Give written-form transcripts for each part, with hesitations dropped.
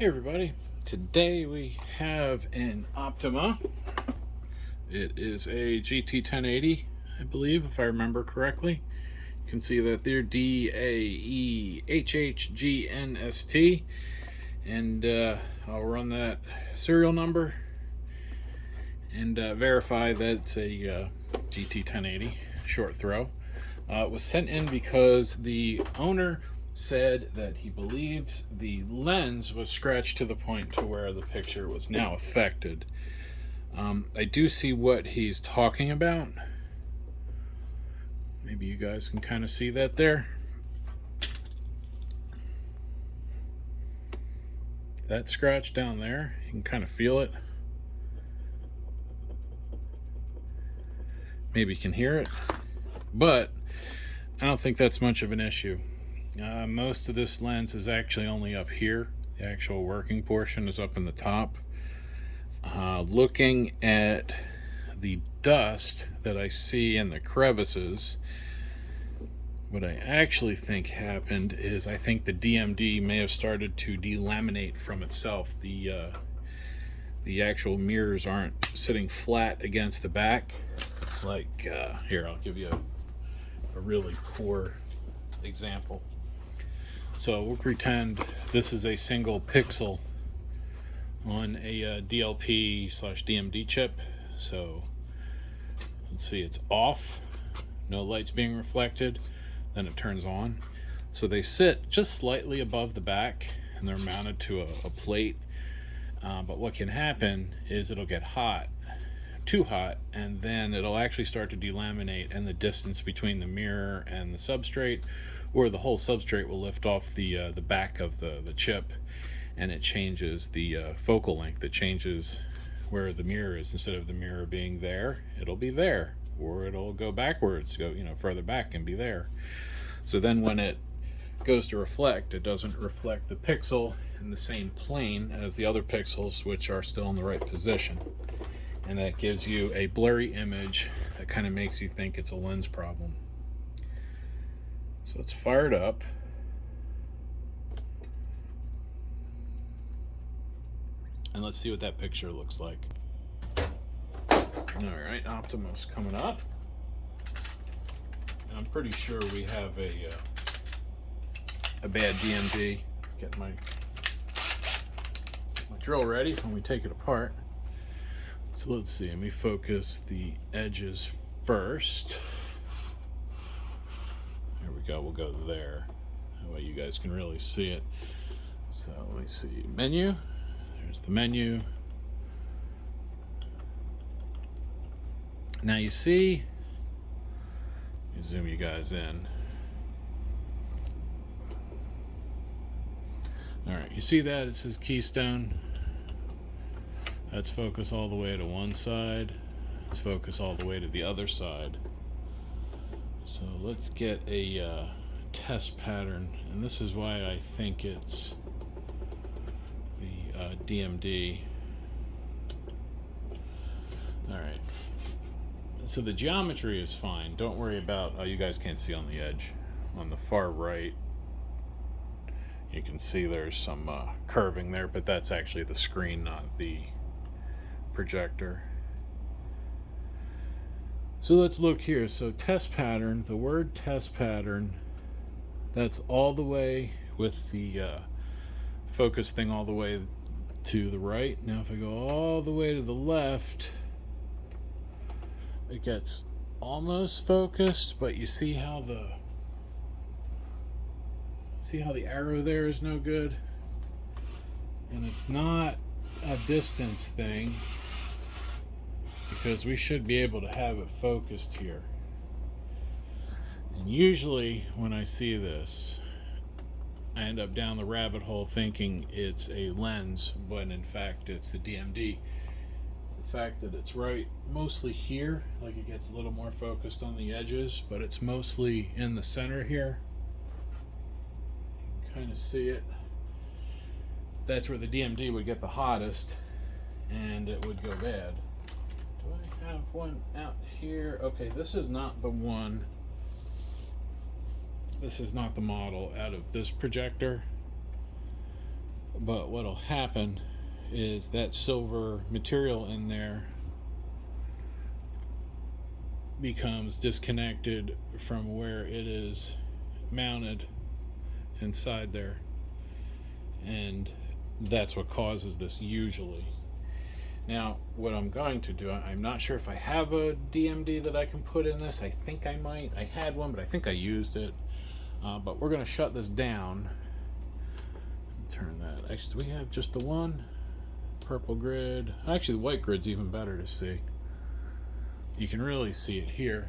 Hey everybody, today we have an Optoma. It is a GT1080, I believe, if I remember correctly. You can see that there, DAEHHGNST, and I'll run that serial number and verify that it's a GT1080 short throw. It was sent in because the owner said that he believes the lens was scratched to the point to where the picture was now affected. I do see what he's talking about. Maybe you guys can kind of see that there. That scratch down there, you can kind of feel it. Maybe you can hear it, but I don't think that's much of an issue. Most of this lens is actually only up here. The actual working portion is up in the top. Looking at the dust that I see in the crevices, what I actually think happened is I think the DMD may have started to delaminate from itself. The actual mirrors aren't sitting flat against the back. Like, here, I'll give you a really poor example. So we'll pretend this is a single pixel on a DLP/DMD chip. So let's see, it's off, no light's being reflected, then it turns on. So they sit just slightly above the back and they're mounted to a plate. But what can happen is it'll get hot, too hot, and then it'll actually start to delaminate, and the distance between the mirror and the substrate, or the whole substrate, will lift off the back of the chip, and it changes the focal length. It changes where the mirror is. Instead of the mirror being there, it'll be there, or it'll go backwards, go further back and be there. So then when it goes to reflect, it doesn't reflect the pixel in the same plane as the other pixels, which are still in the right position, and that gives you a blurry image that kind of makes you think it's a lens problem. So it's fired up. And let's see what that picture looks like. Alright, Optoma's coming up. I'm pretty sure we have a bad DMD. Get my drill ready when we take it apart. So let's see, let me focus the edges first. There we go, we'll go there. That way you guys can really see it. So let me see, menu. There's the menu. Now you see, let me zoom you guys in. Alright, you see that? It says Keystone. Let's focus all the way to one side. Let's focus all the way to the other side. So let's get a test pattern, and this is why I think it's the DMD. Alright, so the geometry is fine. Don't worry about, you guys can't see on the edge. On the far right, you can see there's some curving there, but that's actually the screen, not the projector. So let's look here. So test pattern, the word test pattern, that's all the way with the focus thing all the way to the right. Now if I go all the way to the left, it gets almost focused, but you see how the arrow there is no good, and it's not a distance thing, because we should be able to have it focused here. And usually when I see this, I end up down the rabbit hole thinking it's a lens, but in fact it's the DMD. The fact that it's right mostly here, like it gets a little more focused on the edges, but it's mostly in the center here. You can kind of see it. That's where the DMD would get the hottest and it would go bad. Do I have one out here? Okay, this is not the one. This is not the model out of this projector. But what'll happen is that silver material in there becomes disconnected from where it is mounted inside there, and that's what causes this usually. Now what I'm going to do, I'm not sure if I have a DMD that I can put in this. I think I might. I had one, but I think I used it. But we're going to shut this down. Turn that. Actually, do we have just the one? Purple grid. Actually, the white grid's even better to see. You can really see it here.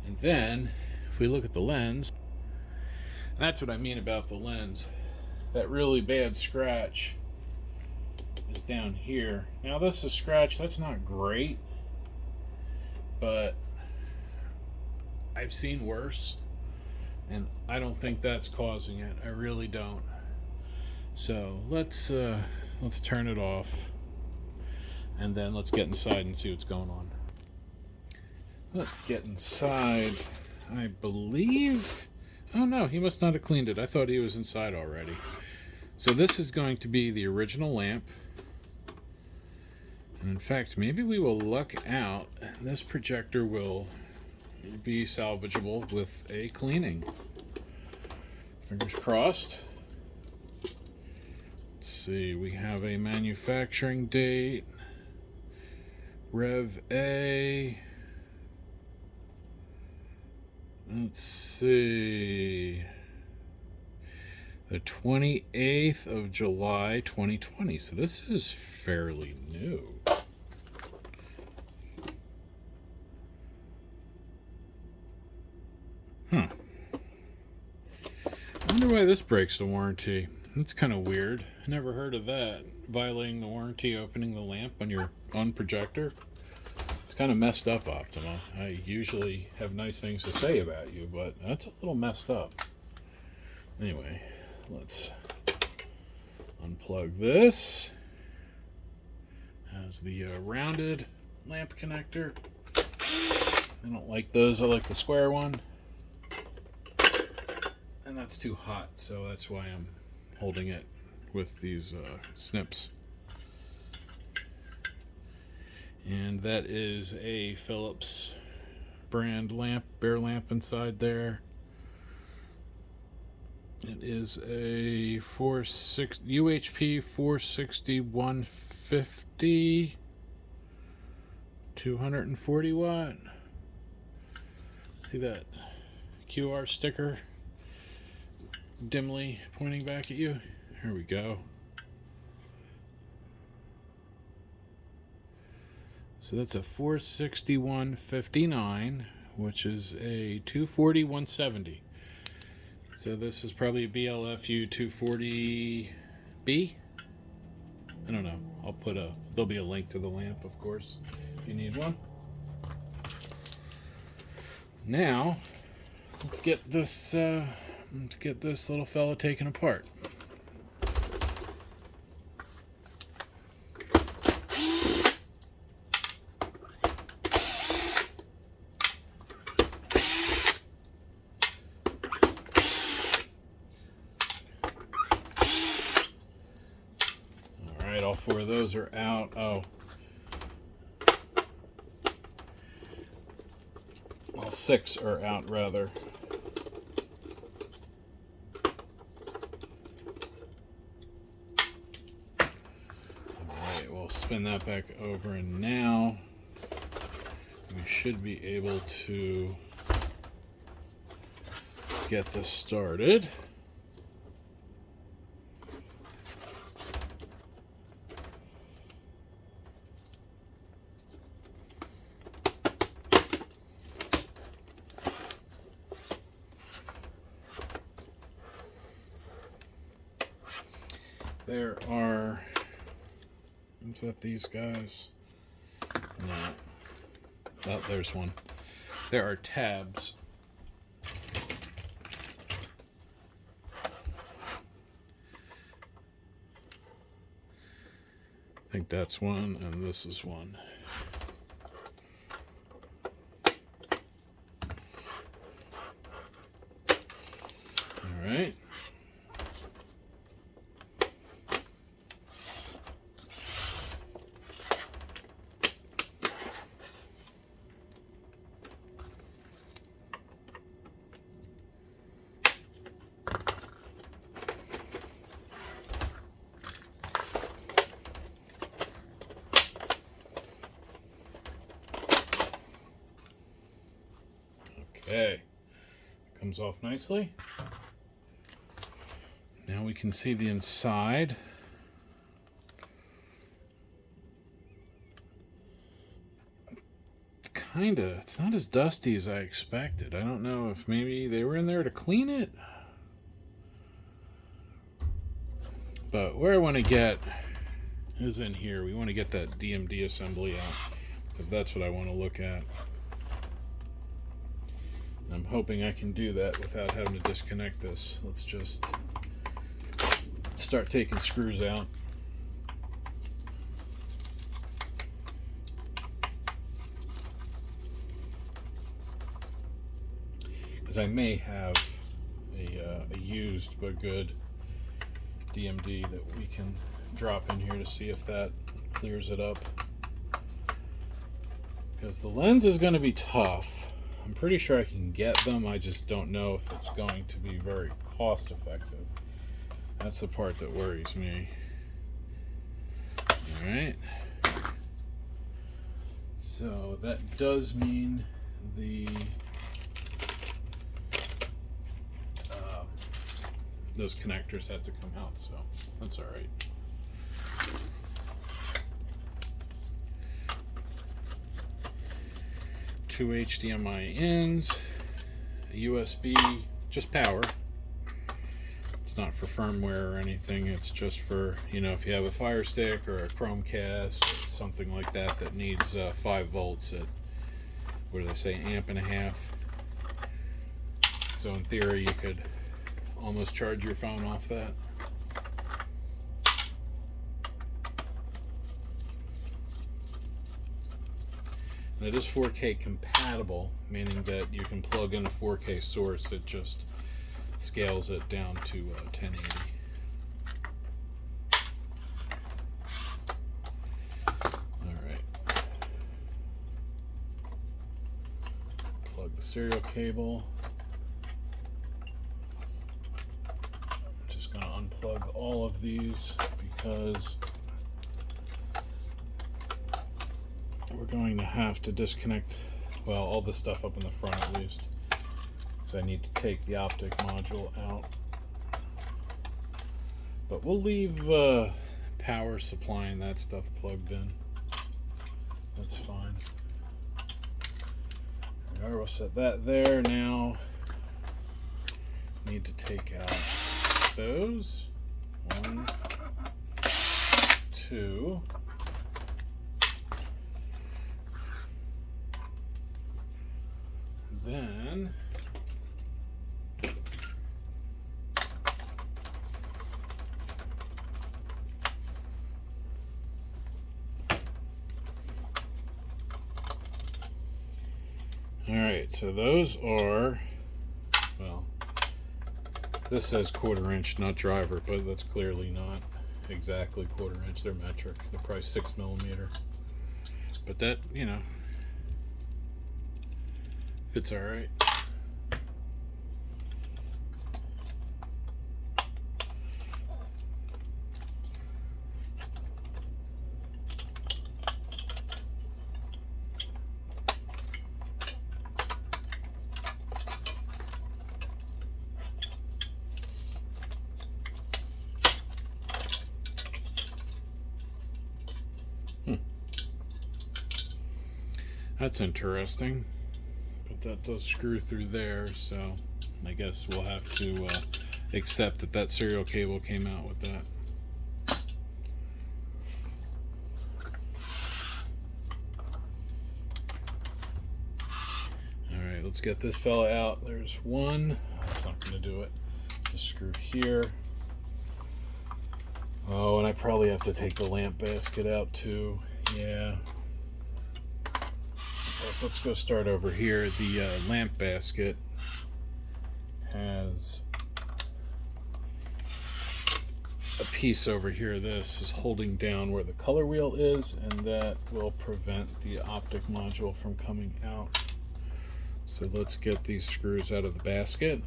And then, if we look at the lens, that's what I mean about the lens. That really bad scratch is down here. Now this is a scratch, that's not great, but I've seen worse, and I don't think that's causing it. I really don't. So let's turn it off, and then let's get inside and see what's going on. Let's get inside. I believe, oh no, he must not have cleaned it. I thought he was inside already. So this is going to be the original lamp. And in fact, maybe we will luck out and this projector will be salvageable with a cleaning. Fingers crossed. Let's see, we have a manufacturing date. Rev A. Let's see. The 28th of July, 2020. So this is fairly new. Huh. I wonder why this breaks the warranty. That's kind of weird. I never heard of that. Violating the warranty, opening the lamp when you're on projector. It's kind of messed up, Optima. I usually have nice things to say about you, but that's a little messed up. Anyway, let's unplug this. Has the rounded lamp connector. I don't like those. I like the square one. And that's too hot, so that's why I'm holding it with these snips. And that is a Philips brand lamp, bare lamp inside there. It is a UHP 460 150 240 watt. See that QR sticker dimly pointing back at you? Here we go. So that's a 460 159, which is a 240 170. So this is probably a BLFU 240B. I don't know. I'll put there'll be a link to the lamp, of course, if you need one. Now, let's get this little fella taken apart. All four of those are out. Oh, all six are out, rather. Alright, we'll spin that back over, and now we should be able to get this started. There are, is that these guys? No. Oh, there's one. There are tabs. I think that's one, and this is one. right. Okay, comes off nicely. Now we can see the inside. It's not as dusty as I expected. I don't know if maybe they were in there to clean it. But where I want to get is in here. We want to get that DMD assembly out, because that's what I want to look at. I'm hoping I can do that without having to disconnect this. Let's just start taking screws out. Because I may have a used but good DMD that we can drop in here to see if that clears it up. Because the lens is going to be tough. I'm pretty sure I can get them, I just don't know if it's going to be very cost effective. That's the part that worries me. Alright. So that does mean those connectors have to come out, so that's alright. Two HDMI ins, a USB, just power. It's not for firmware or anything, it's just for, you know, if you have a Fire Stick or a Chromecast or something like that that needs 5 volts at, what do they say, 1.5 amps. So in theory you could almost charge your phone off that. And it is 4K compatible, meaning that you can plug in a 4K source. It just scales it down to 1080. Alright. Plug the serial cable. I'm just going to unplug all of these because we're going to have to disconnect, well, all the stuff up in the front at least. So I need to take the optic module out. But we'll leave power supply and that stuff plugged in. That's fine. Alright, we'll set that there. Now need to take out those. 1, 2. Then alright, so those are, well, this says 1/4 inch, not driver, but that's clearly not exactly 1/4 inch. They're metric. They're probably 6 millimeter. But that, you know, it's all right. That's interesting. That does screw through there, so I guess we'll have to accept that that serial cable came out with that. Alright, let's get this fella out. There's one. That's not going to do it. Just screw here. Oh, and I probably have to take the lamp basket out too. Yeah. Let's go start over here. The lamp basket has a piece over here. This is holding down where the color wheel is, and that will prevent the optic module from coming out. So let's get these screws out of the basket.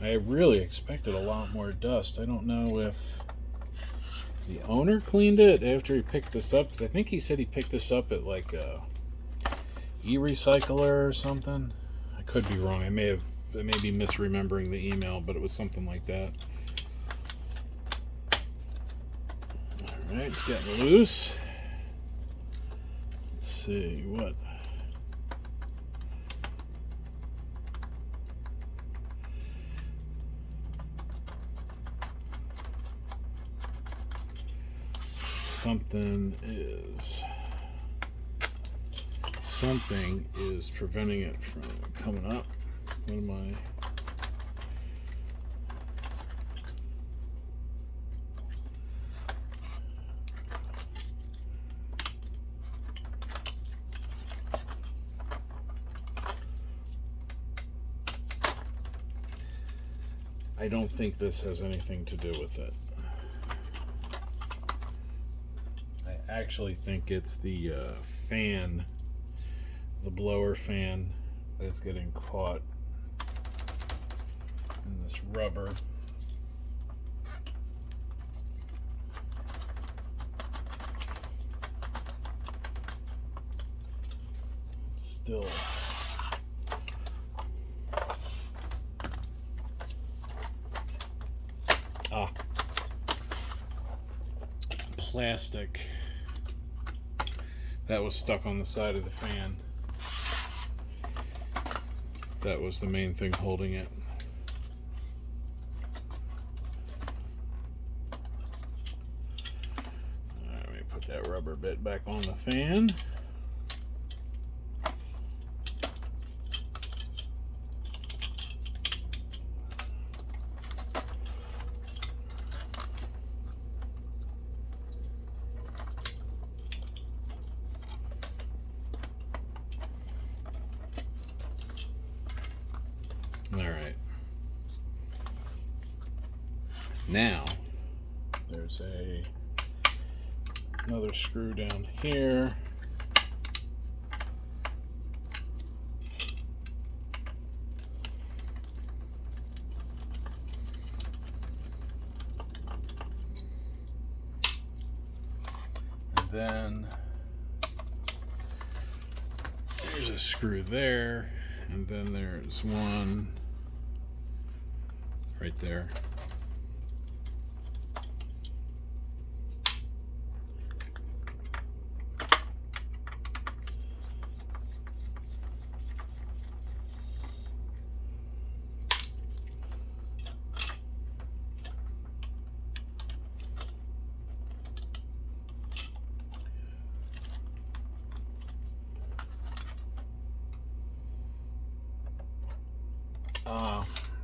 I really expected a lot more dust. I don't know if the owner cleaned it after he picked this up, because I think he said he picked this up at like a e-recycler or something. I could be wrong. I may be misremembering the email, but it was something like that. Alright, it's getting loose. Let's see what. Something is preventing it from coming up. What am I? I don't think this has anything to do with it. I actually think it's the fan, the blower fan, that's getting caught in this rubber. Still. Plastic that was stuck on the side of the fan. That was the main thing holding it. Let me put that rubber bit back on the fan. Alright. Now, there's another screw down here. And then there's a screw there, and then there's one right there.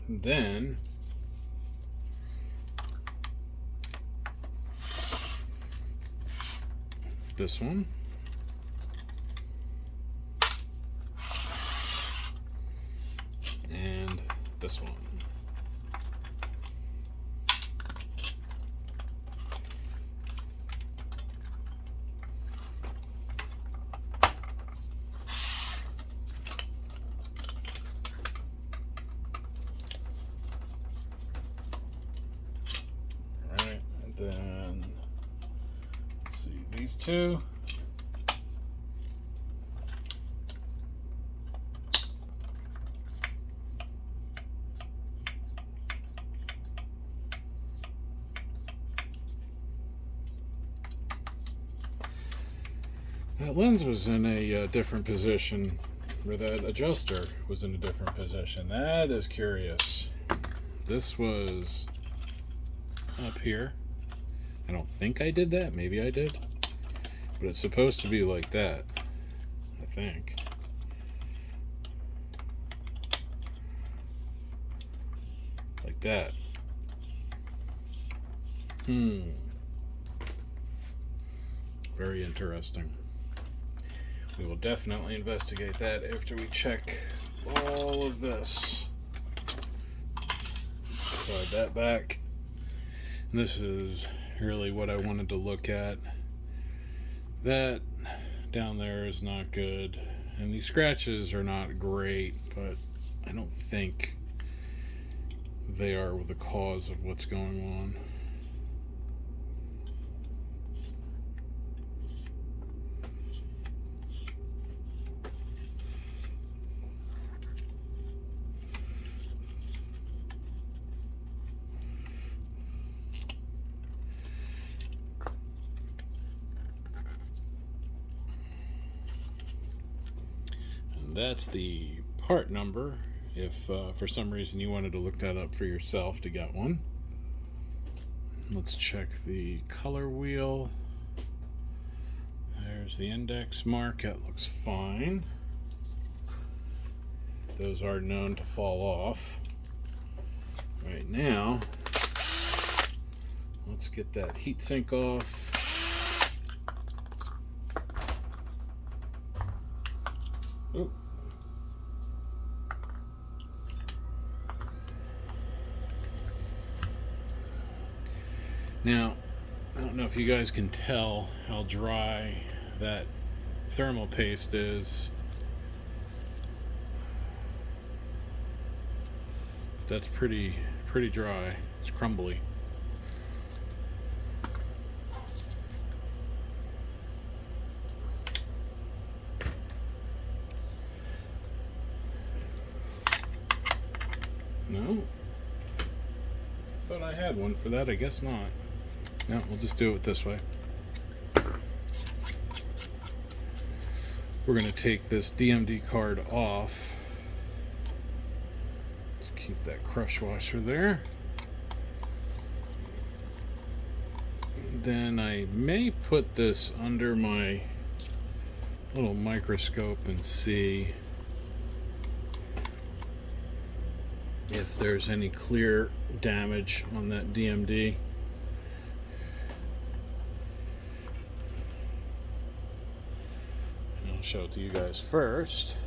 Then this one, and this one. Then let's see, these two. That lens was in a different position, or that adjuster was in a different position. That is curious. This was up here. I don't think I did that. Maybe I did. But it's supposed to be like that, I think. Like that. Very interesting. We will definitely investigate that after we check all of this. slide that back. And this is really what I wanted to look at. That down there is not good, and these scratches are not great, but I don't think they are the cause of what's going on. That's the part number if for some reason you wanted to look that up for yourself to get one. Let's check the color wheel. There's the index mark. That looks fine. Those are known to fall off. Right now, let's get that heatsink off. Oh. Now, I don't know if you guys can tell how dry that thermal paste is. That's pretty dry. It's crumbly. No? Thought I had one for that. I guess not. No, we'll just do it this way. We're going to take this DMD card off. Let's keep that crush washer there. Then I may put this under my little microscope and see if there's any clear damage on that DMD. Show it to you guys first.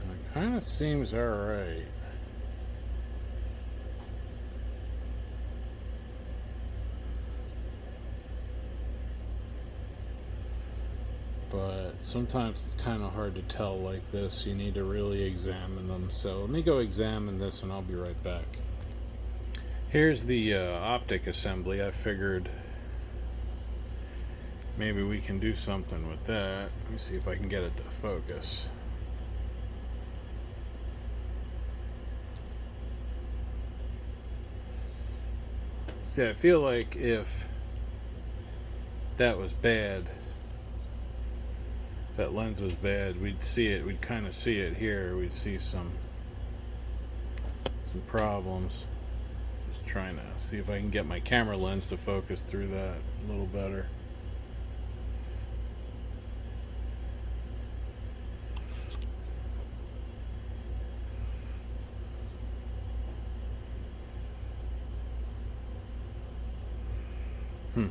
It kind of seems alright. But sometimes it's kind of hard to tell like this. You need to really examine them. So let me go examine this and I'll be right back. Here's the optic assembly. I figured maybe we can do something with that. Let me see if I can get it to focus. See, I feel like if that was bad, if that lens was bad, we'd see it, we'd kind of see it here. We'd see some problems. Just trying to see if I can get my camera lens to focus through that a little better. Now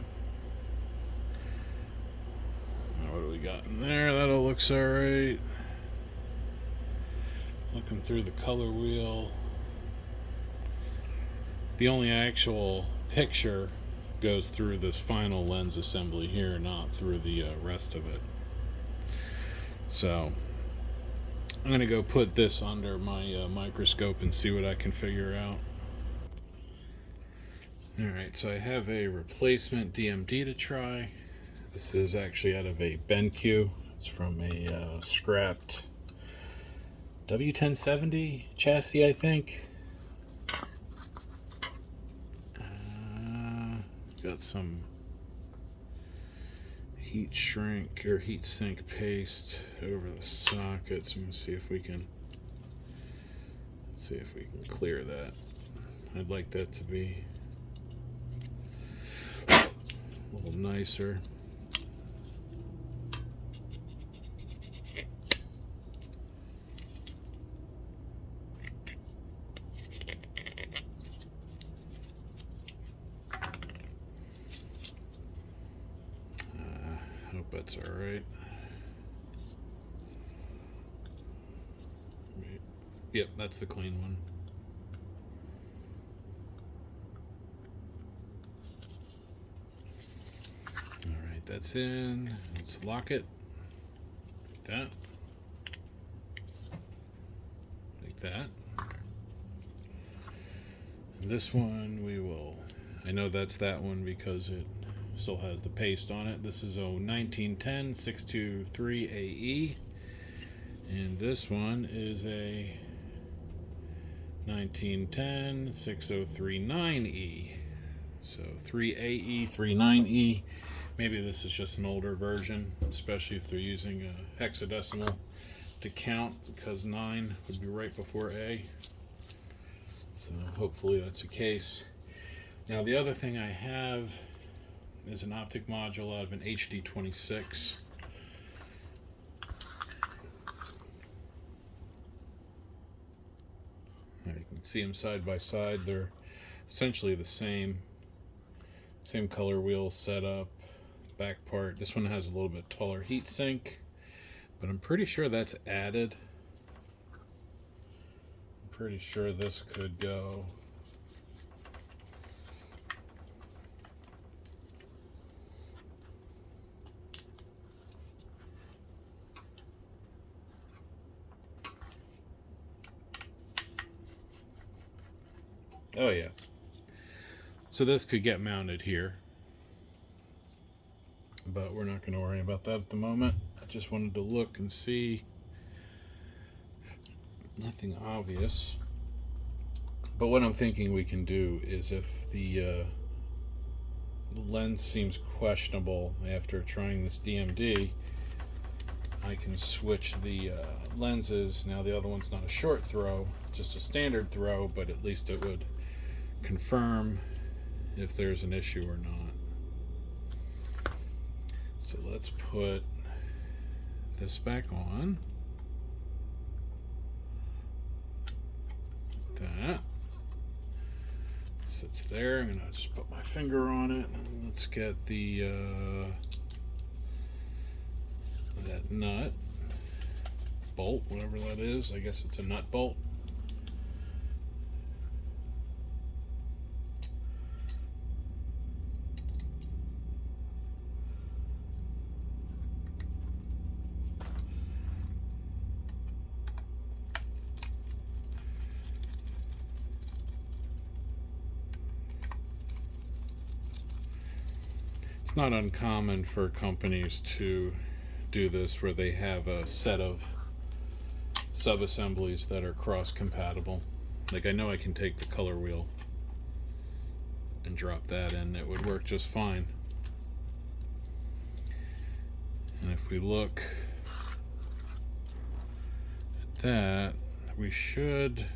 what do we got in there? That all looks alright. Looking through the color wheel. The only actual picture goes through this final lens assembly here, not through the rest of it. So I'm going to go put this under my microscope and see what I can figure out. Alright, so I have a replacement DMD to try. This is actually out of a BenQ. It's from a scrapped W1070 chassis, I think. Got some heat shrink or heat sink paste over the sockets. I'm gonna see if we can clear that. I'd like that to be a little nicer. Hope that's all right. Yep, that's the clean one. that's in. Let's lock it like that. Like that. And this one we will, I know that's that one because it still has the paste on it. This is a 1910 623AE. And this one is a 1910 6039E. So 3AE, 39E. Maybe this is just an older version, especially if they're using a hexadecimal to count, because 9 would be right before A. So hopefully that's the case. Now the other thing I have is an optic module out of an HD26. You can see them side by side. They're essentially the same color wheel setup, back part. This one has a little bit taller heat sink, but I'm pretty sure that's added. I'm pretty sure this could go oh yeah. So this could get mounted here, but we're not going to worry about that at the moment. I just wanted to look and see. Nothing obvious. But what I'm thinking we can do is, if the lens seems questionable after trying this DMD, I can switch the lenses. Now the other one's not a short throw, just a standard throw, but at least it would confirm if there's an issue or not. So let's put this back on. That sits there. I'm gonna just put my finger on it. Let's get the that nut bolt, whatever that is. I guess it's a nut bolt. It's not uncommon for companies to do this where they have a set of sub-assemblies that are cross-compatible. Like, I know I can take the color wheel and drop that in. It would work just fine. And if we look at that, we should...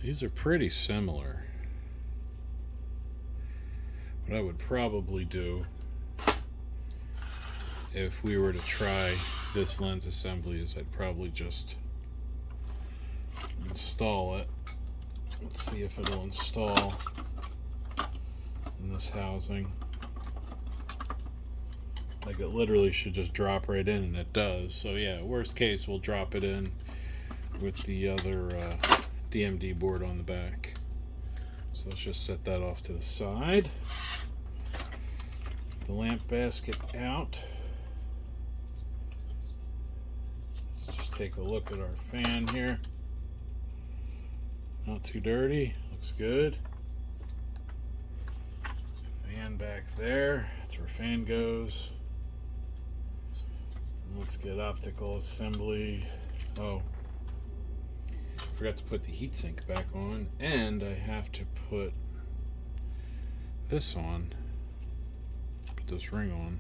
These are pretty similar. What I would probably do if we were to try this lens assembly is I'd probably just install it. Let's see if it'll install in this housing. Like, it literally should just drop right in, and it does. So yeah, worst case, we'll drop it in with the other DMD board on the back. So let's just set that off to the side. The lamp basket out. Let's just take a look at our fan here. Not too dirty, looks good. Fan back there, that's where fan goes. Let's get optical assembly. Oh, forgot to put the heatsink back on, and I have to put this on. Put this ring on.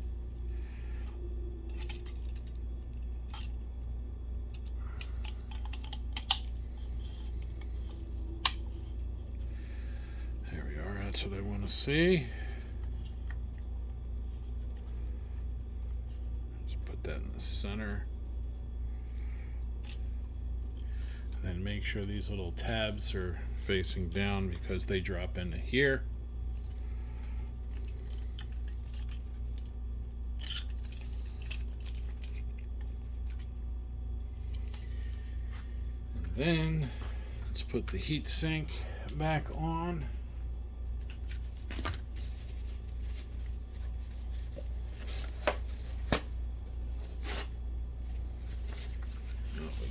There we are, that's what I want to see. Just put that in the center. And make sure these little tabs are facing down because they drop into here. And then let's put the heat sink back on.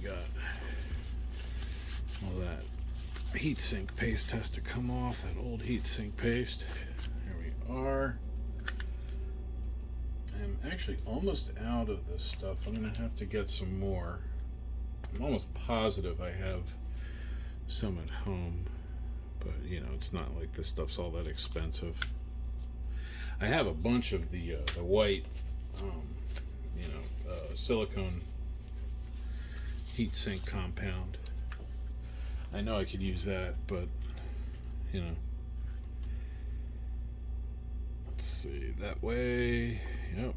got all that heatsink paste has to come off, that old heatsink paste. There we are. I'm actually almost out of this stuff. I'm gonna have to get some more. I'm almost positive I have some at home, but you know, it's not like this stuff's all that expensive. I have a bunch of the white, silicone heatsink compound. I know I could use that, but you know, let's see, that way. Yep.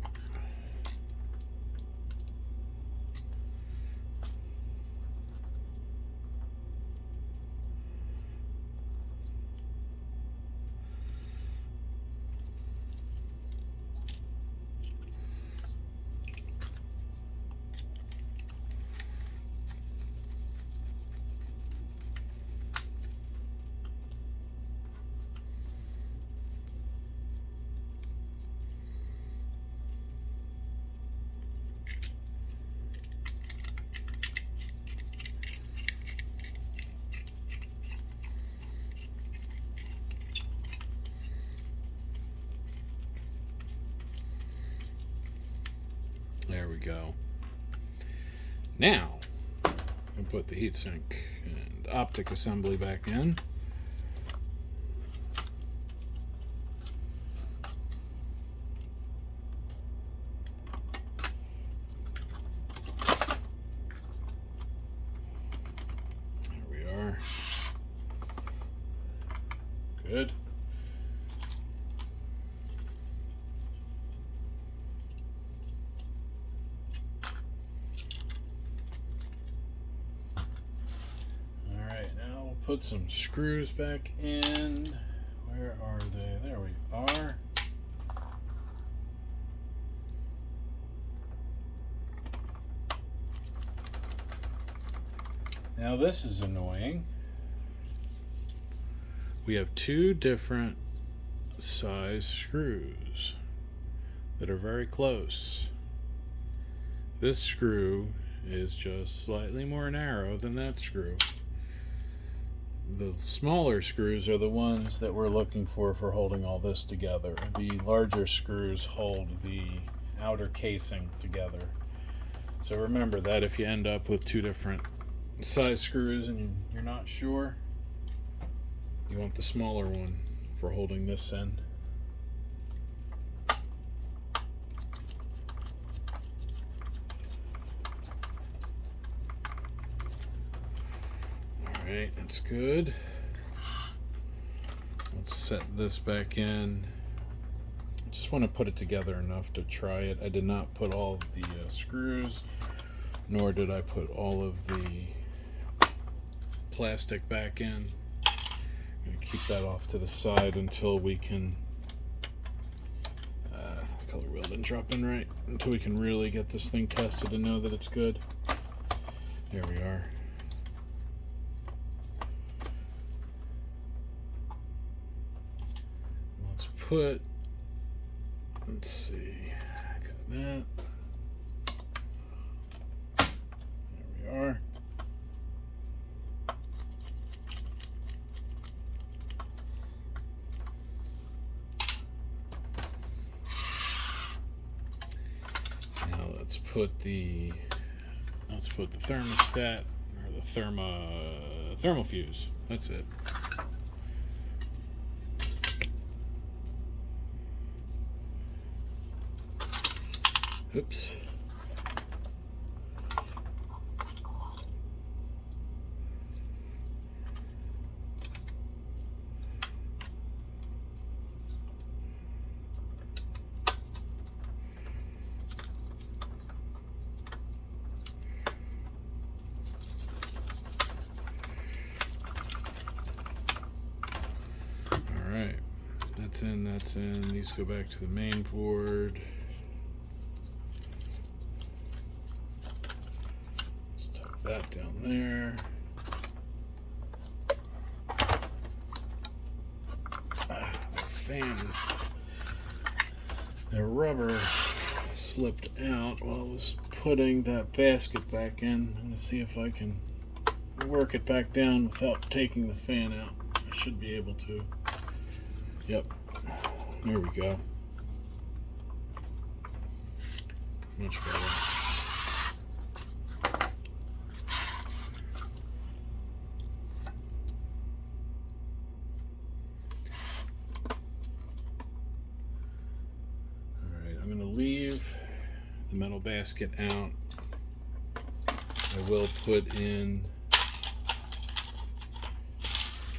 There we go. Now, I'll put the heatsink and optic assembly back in. There we are. Good. Put some screws back in. Where are they? There we are. Now this is annoying. We have two different size screws that are very close. This screw is just slightly more narrow than that screw. The smaller screws are the ones that we're looking for holding all this together. The larger screws hold the outer casing together. So remember that if you end up with two different size screws and you're not sure, you want the smaller one for holding this end. Alright, that's good. Let's set this back in. I just want to put it together enough to try it. I did not put all of the screws, nor did I put all of the plastic back in. I'm going to keep that off to the side until we can, color wheel didn't drop in right, until we can really get this thing tested and know that it's good. There we are. Let's see, got that. There we are. Now let's put the thermostat or the thermal fuse. That's it. Oops. All right, that's in. These go back to the main board. That down there. The fan, the rubber slipped out while it was putting that basket back in. I'm going to see if I can work it back down without taking the fan out. I should be able to. Yep. There we go. Much better. Alright, I'm going to leave the metal basket out. I will put in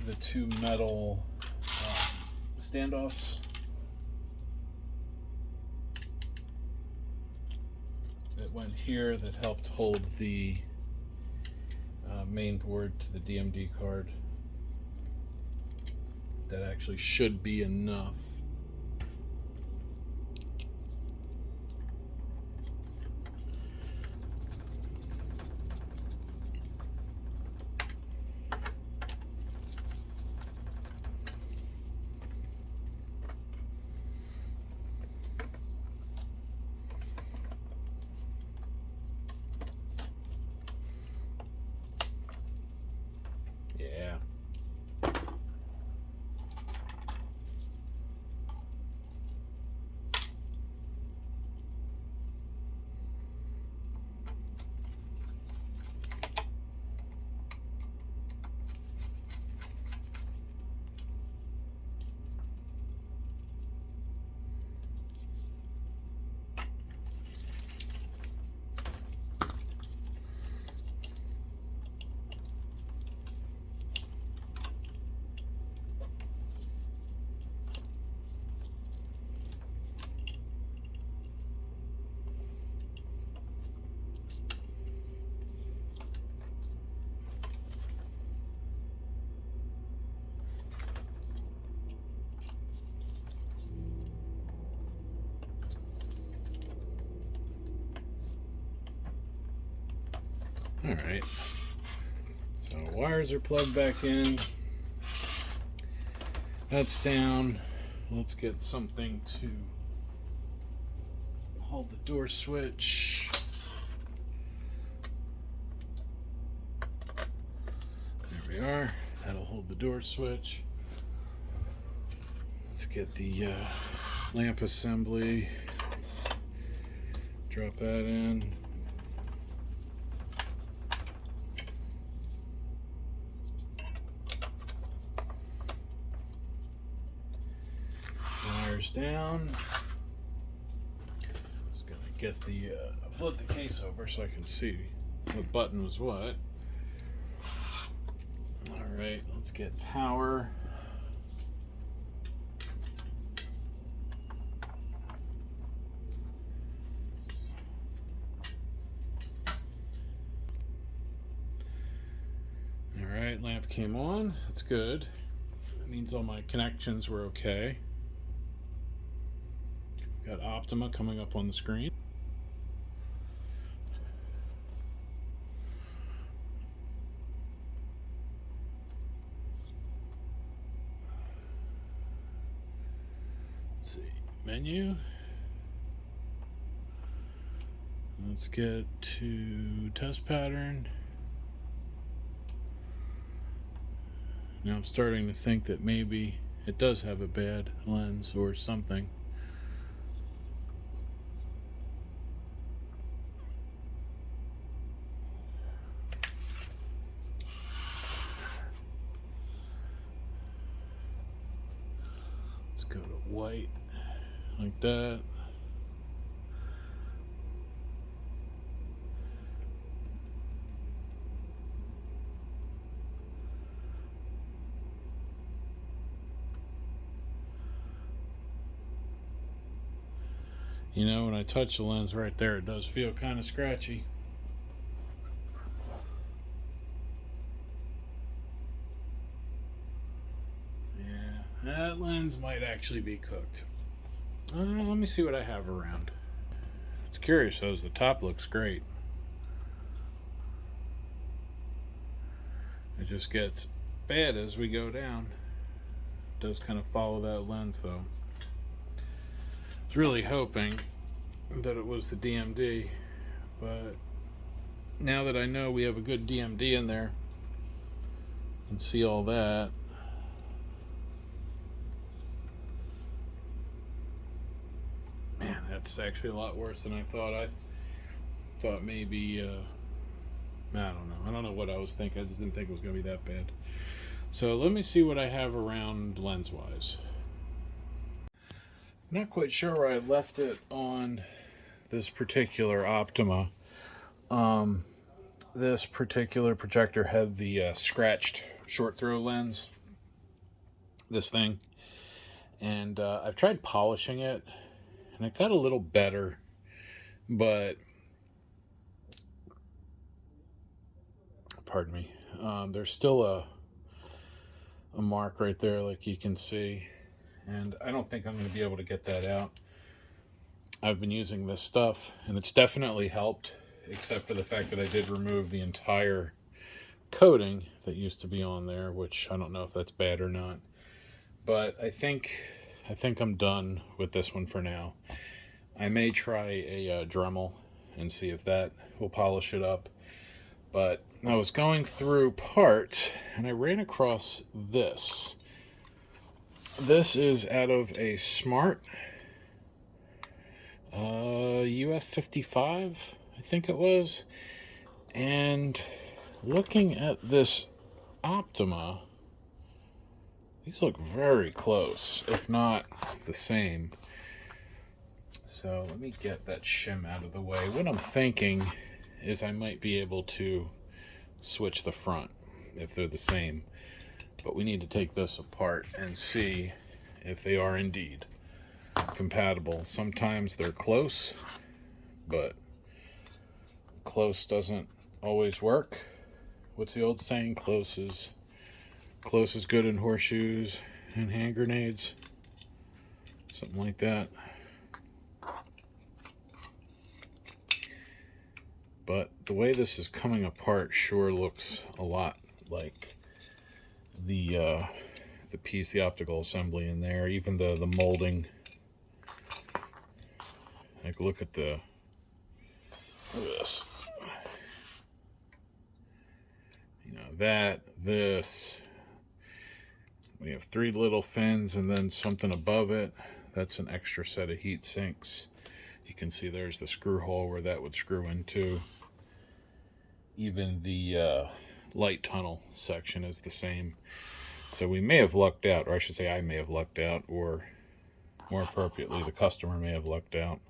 the two metal standoffs that went here that helped hold the main board to the DMD card. That actually should be enough. Yeah. All right, so wires are plugged back in. That's down. Let's get something to hold the door switch. There we are. That'll hold the door switch. Let's get the lamp assembly. Drop that in. Wires down. Just gonna get the flip the case over so I can see what button was what. All right, let's get power. All right, lamp came on. That's good. That means all my connections were okay. Got Optoma coming up on the screen. Let's see, menu. Let's get to test pattern. Now I'm starting to think that maybe it does have a bad lens or something. Let's go to white like that. You know, when I touch the lens right there, it does feel kind of scratchy. Yeah, that lens might actually be cooked. Let me see what I have around. It's curious though, the top looks great. It just gets bad as we go down. It does kind of follow that lens though. I was really hoping that it was the DMD, But now that I know we have a good DMD in there and see all that, man, that's actually a lot worse than I thought. I thought maybe, I don't know what I was thinking. I just didn't think it was going to be that bad. So let me see what I have around lens-wise. Not quite sure where I left it on this particular Optoma. This particular projector had the scratched short throw lens, this thing, and I've tried polishing it, and it got a little better, but pardon me, there's still a mark right there, like you can see, and I don't think I'm going to be able to get that out. I've been using this stuff, and it's definitely helped, except for the fact that I did remove the entire coating that used to be on there, which I don't know if that's bad or not. But I think I'm done with this one for now. I may try a Dremel and see if that will polish it up. But I was going through parts, and I ran across this. This is out of a Smart UF55, I think it was. And looking at this Optoma, these look very close, if not the same. So let me get that shim out of the way. What I'm thinking is I might be able to switch the front if they're the same. But we need to take this apart and see if they are indeed compatible. Sometimes they're close, but close doesn't always work. What's the old saying? Close is good in horseshoes and hand grenades. Something like that. But the way this is coming apart sure looks a lot like the piece, the optical assembly in there, even the molding. Like, look at this. You know, this. We have 3 little fins and then something above it. That's an extra set of heat sinks. You can see there's the screw hole where that would screw into. Even the light tunnel section is the same. So we may have lucked out, or I should say I may have lucked out, or more appropriately, the customer may have lucked out.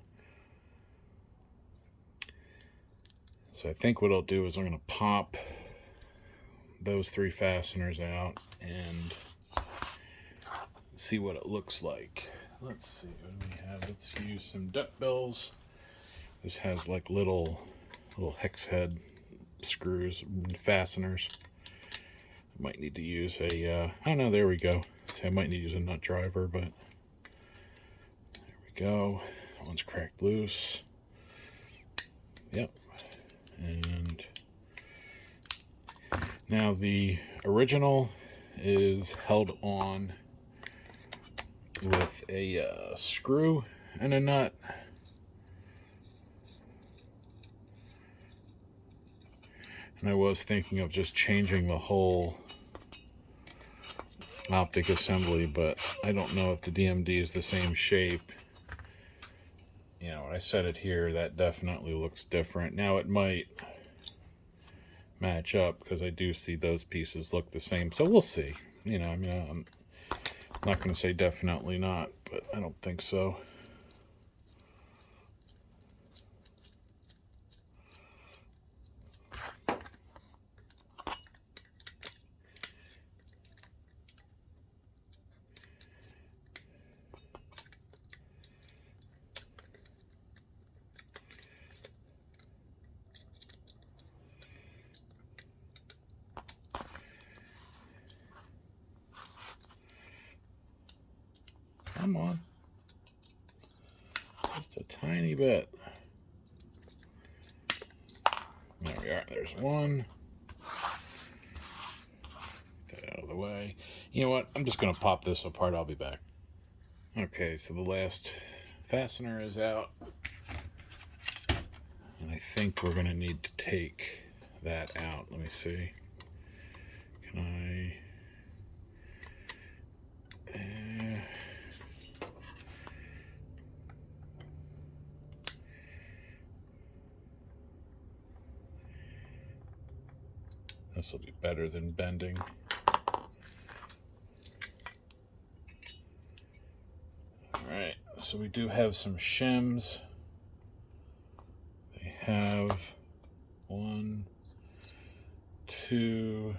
So I think what I'll do is I'm going to pop those 3 fasteners out and see what it looks like. Let's see what do we have. Let's use some duckbills. This has like little hex head screws and fasteners. I might need to use a oh no, there we go. So I might need to use a nut driver, but there we go. That one's cracked loose. Yep. And now the original is held on with a screw and a nut. And I was thinking of just changing the whole optic assembly, but I don't know if the DMD is the same shape. You know, when I set it here, that definitely looks different. Now it might match up because I do see those pieces look the same. So we'll see. You know, I mean, I'm not going to say definitely not, but I don't think so. Come on. Just a tiny bit. There we are. There's one. Get that out of the way. You know what? I'm just going to pop this apart. I'll be back. Okay, so the last fastener is out. And I think we're going to need to take that out. Let me see. Can I... This will be better than bending. Alright, so we do have some shims. They have 1, 2,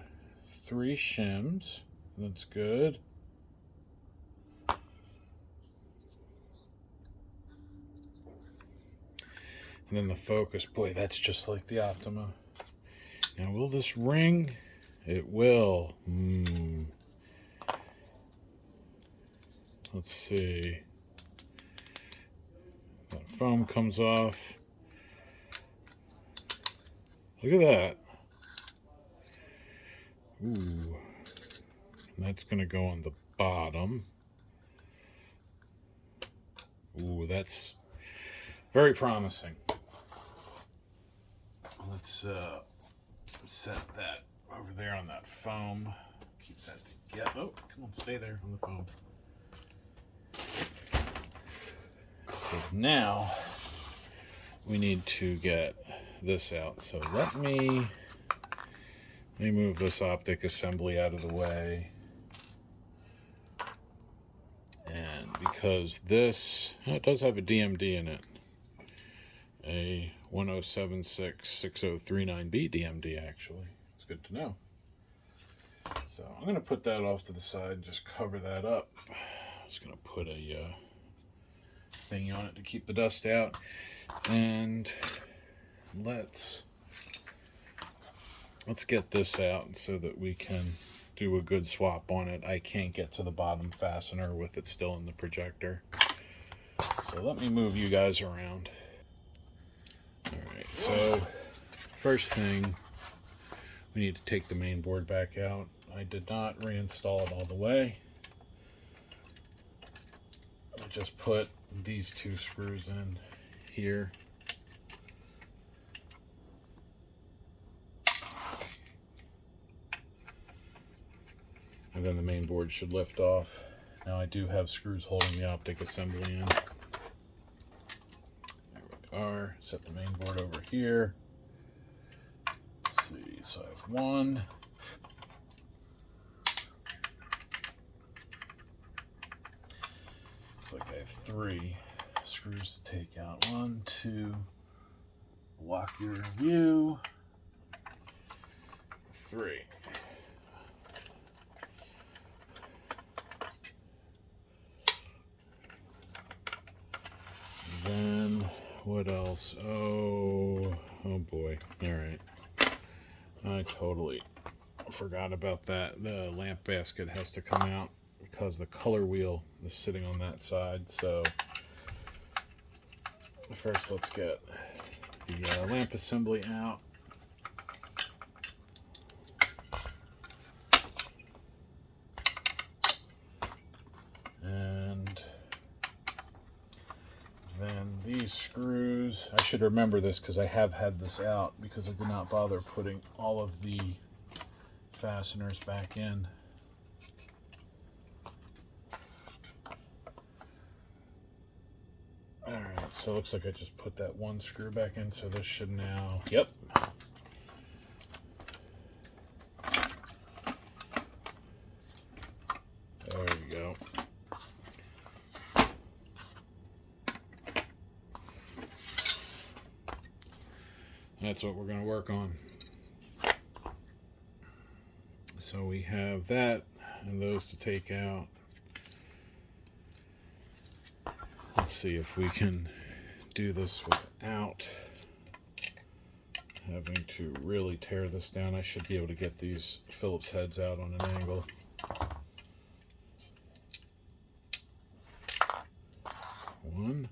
3 shims. That's good. And then the focus, boy, that's just like the Optoma. Now, will this ring? It will. Let's see. That foam comes off. Look at that. Ooh. And that's going to go on the bottom. Ooh, that's very promising. Let's set that over there on that foam. Keep that together. Oh, come on, stay there on the foam. Because now we need to get this out. So let me move this optic assembly out of the way. And because this, it does have a DMD in it. A 10766039B DMD, actually. It's good to know. So I'm going to put that off to the side and just cover that up. I'm just going to put a thingy on it to keep the dust out. And let's get this out so that we can do a good swap on it. I can't get to the bottom fastener with it still in the projector. So let me move you guys around. Alright, so first thing, we need to take the main board back out. I did not reinstall it all the way. I just put these 2 screws in here. And then the main board should lift off. Now I do have screws holding the optic assembly in. Are set the main board over here. Let's see, so I have 1. Looks like I have 3 screws to take out. 1, 2, block your view. 3. Then what else? Oh boy. All right. I totally forgot about that. The lamp basket has to come out because the color wheel is sitting on that side. So first let's get the lamp assembly out. And then these screws, I should remember this because I have had this out because I did not bother putting all of the fasteners back in. Alright, so it looks like I just put that 1 screw back in, so this should now, yep. There we go. That's what we're going to work on. So we have that and those to take out. Let's see if we can do this without having to really tear this down. I should be able to get these Phillips heads out on an angle. One.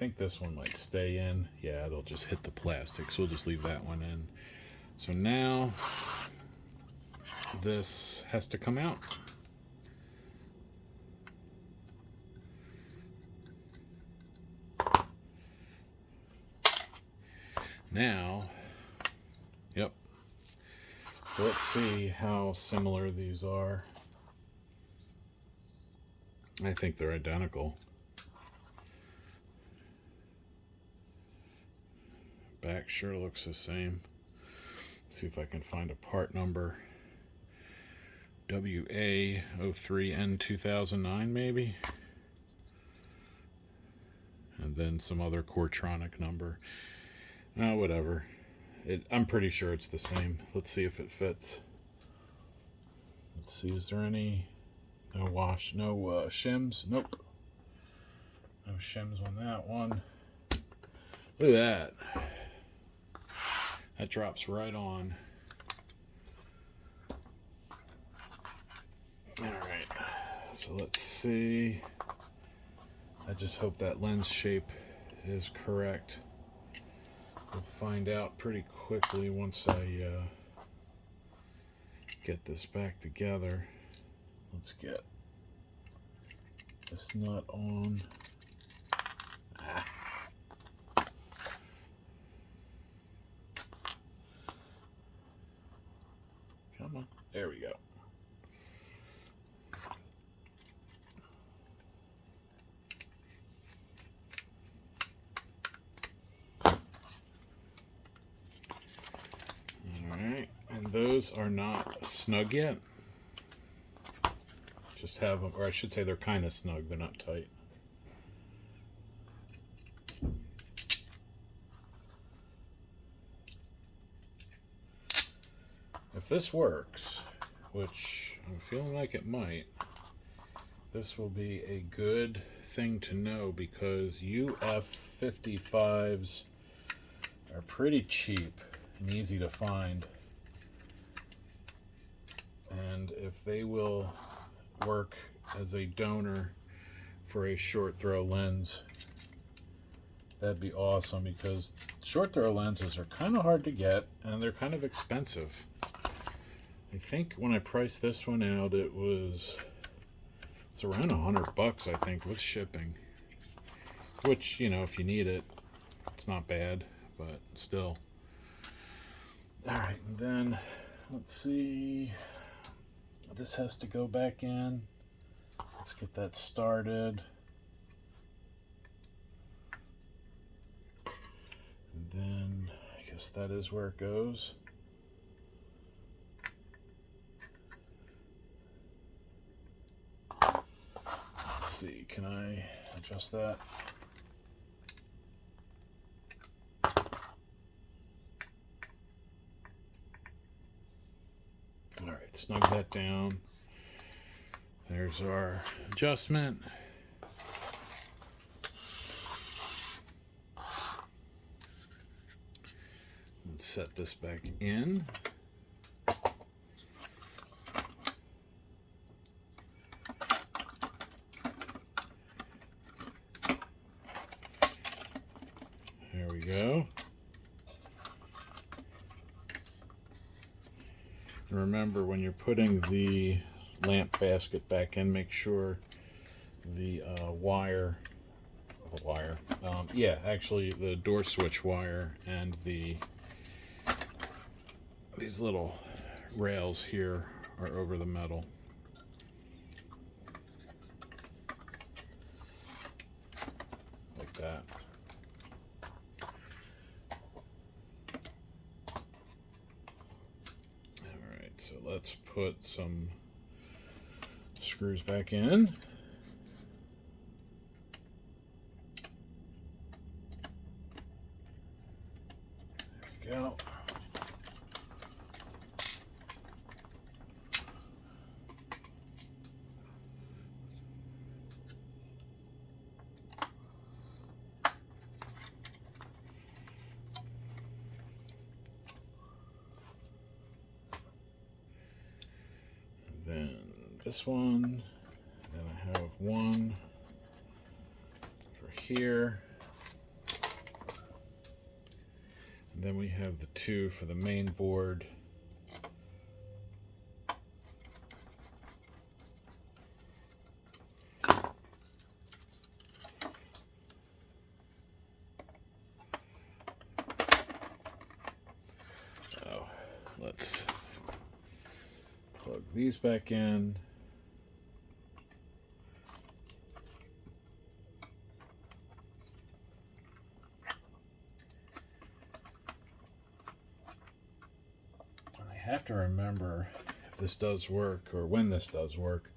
think this one might stay in. Yeah, it'll just hit the plastic, so we'll just leave that one in. So now this has to come out. Now, yep. So let's see how similar these are. I think they're identical. Back sure looks the same. Let's see if I can find a part number. WA03N2009 maybe. And then some other Cortronic number. Whatever. I'm pretty sure it's the same. Let's see if it fits. Let's see, is there any... No wash, no shims? Nope. No shims on that one. Look at that. That drops right on. Alright, so let's see. I just hope that lens shape is correct. We'll find out pretty quickly once I get this back together. Let's get this nut on. Come on. There we go. Alright, and those are not snug yet. Just have them, or I should say they're kind of snug, they're not tight. If this works, which I'm feeling like it might, this will be a good thing to know because UF55s are pretty cheap and easy to find. And if they will work as a donor for a short throw lens, that'd be awesome because short throw lenses are kind of hard to get and they're kind of expensive. I think when I priced this one out, it's around $100, I think, with shipping. Which, you know, if you need it, it's not bad, but still. All right, and then let's see. This has to go back in. Let's get that started. And then I guess that is where it goes. Let's see, can I adjust that? All right, snug that down. There's our adjustment. Let's set this back in. There we go. Remember, when you're putting the lamp basket back in, make sure the actually the door switch wire and these little rails here are over the metal. Like that. So let's put some screws back in. There we go. Then this one, then I have one for here, Then we have the two for the main board. Oh, let's plug these back in. I have to remember if this does work, or when this does work,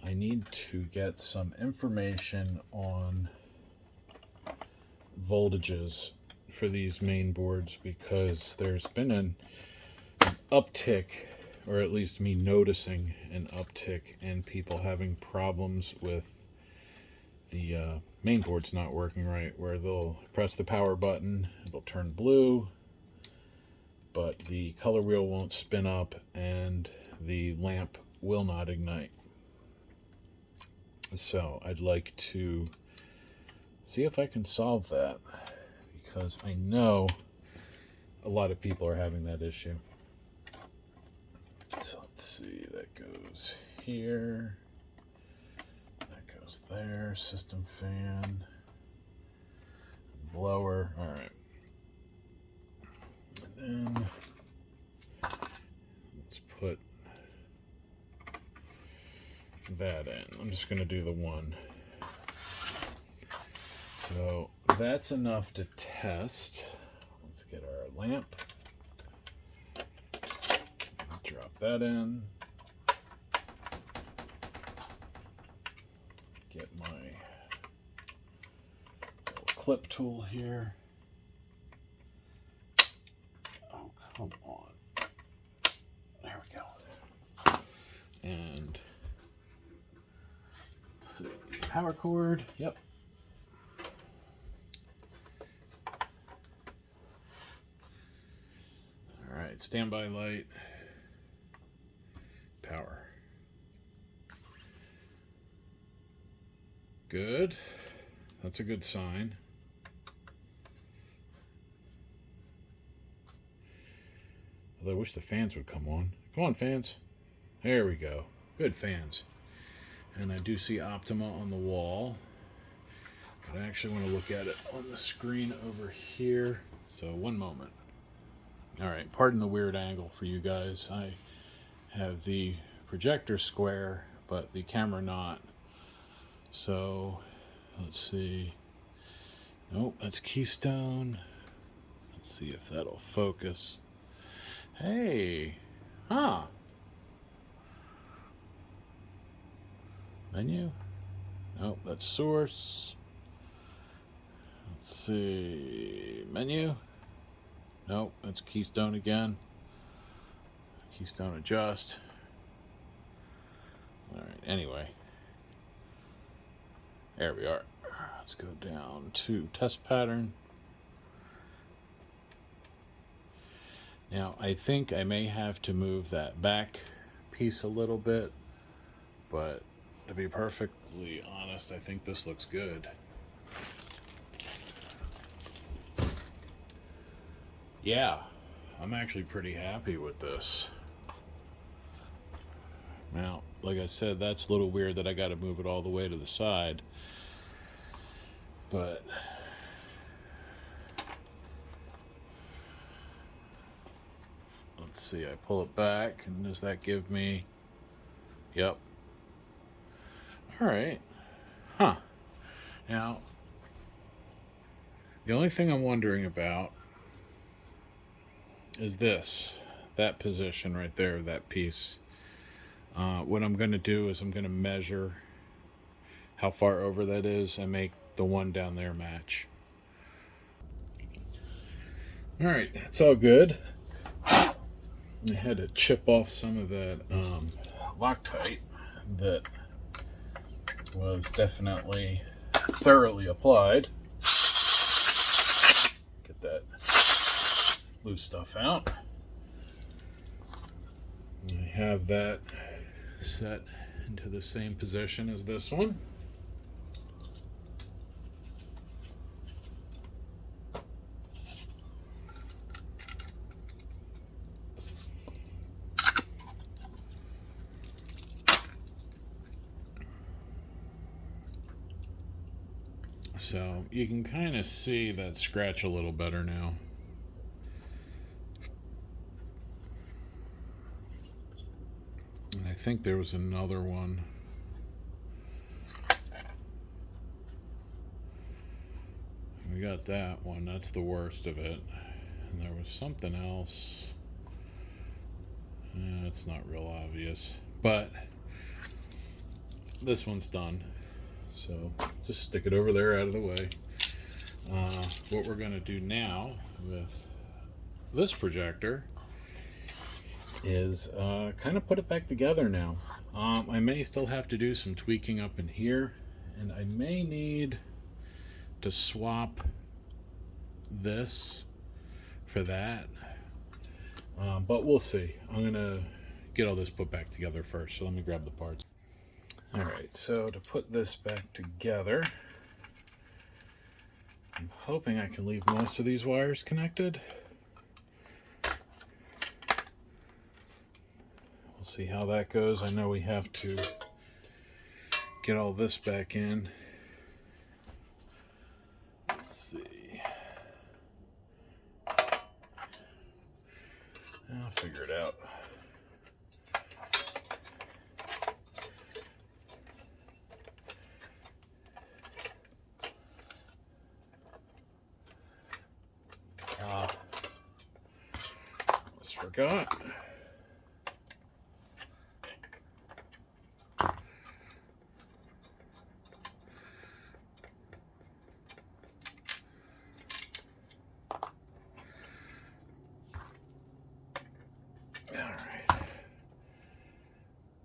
I need to get some information on voltages for these main boards, because there's been an uptick, or at least me noticing an uptick in people having problems with the main boards not working right, where they'll press the power button, it'll turn blue, but the color wheel won't spin up and the lamp will not ignite. So I'd like to see if I can solve that, because I know a lot of people are having that issue. So let's see, that goes here, that goes there, system fan, blower, all right. And then let's put that in. I'm just going to do the one. So that's enough to test. Let's get our lamp. Drop that in. Get my little clip tool here. Come on. There we go. And let's see, power cord. Yep. All right, standby light. Power. Good. That's a good sign. Although I wish the fans would come on. Come on, fans. There we go. Good fans. And I do see Optoma on the wall. But I actually want to look at it on the screen over here. So one moment. Alright, pardon the weird angle for you guys. I have the projector square, but the camera not. So, let's see. Nope, that's Keystone. Let's see if that'll focus. Hey, huh? Menu? Nope, that's source. Let's see, menu? Nope, that's Keystone again. Keystone adjust. All right, anyway. There we are. Let's go down to test pattern. Now, I think I may have to move that back piece a little bit, but to be perfectly honest, I think this looks good. Yeah, I'm actually pretty happy with this. Now, like I said, that's a little weird that I got to move it all the way to the side, but let's see, I pull it back, and does that give me, yep. All right, huh. Now, the only thing I'm wondering about is this, that position right there, that piece. What I'm going to do is I'm going to measure how far over that is and make the one down there match. All right, it's all good. I had to chip off some of that Loctite that was definitely thoroughly applied. Get that loose stuff out. I have that set into the same position as this one. So you can kind of see that scratch a little better now. And I think there was another one. We got that one. That's the worst of it. And there was something else. It's not real obvious. But this one's done. So just stick it over there out of the way. What we're going to do now with this projector is kind of put it back together now. I may still have to do some tweaking up in here, and I may need to swap this for that, but we'll see. I'm gonna get all this put back together first, so let me grab the parts. Alright, so to put this back together, I'm hoping I can leave most of these wires connected. We'll see how that goes. I know we have to get all this back in. Let's see. I'll figure it out. Almost forgot.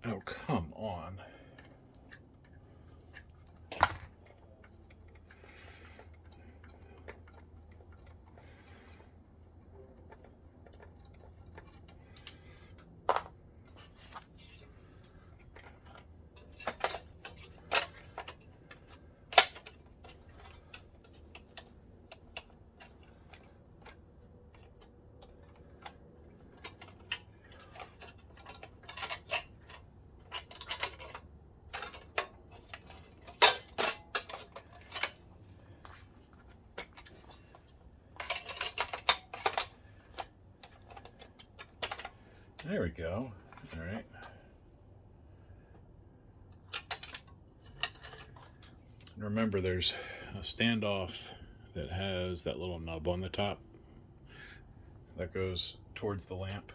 Oh, come on. There we go. All right. And remember, there's a standoff that has that little nub on the top that goes towards the lamp.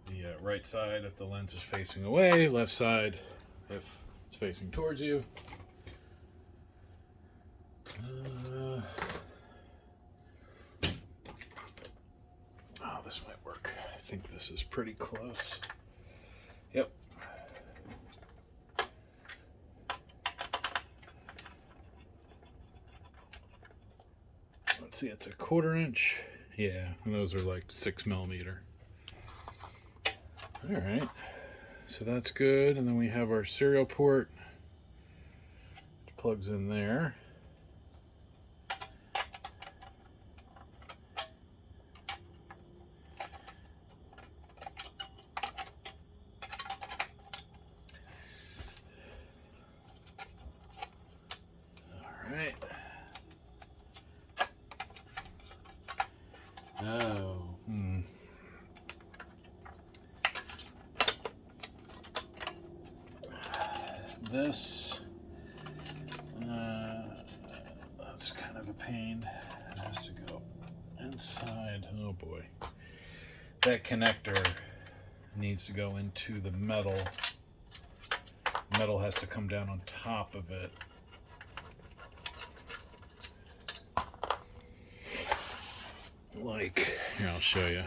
The right side if the lens is facing away, left side if it's facing towards you. Oh, this might work. I think this is pretty close. Yep. Let's see, it's a 1/4 inch. Yeah, and those are like 6mm. All right, so that's good. And then we have our serial port, which plugs in there. This, that's kind of a pain. It has to go inside. Oh boy. That connector needs to go into the metal. Metal has to come down on top of it. Like, here, I'll show you.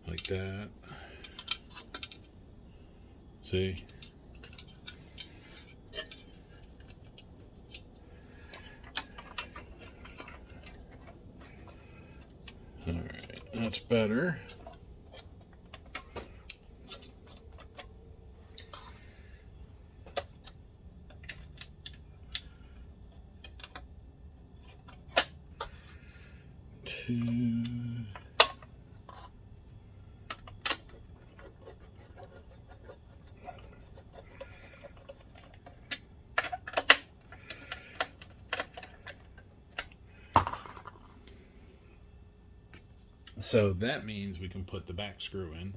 Like that. See? All right, that's better. 2. So that means we can put the back screw in.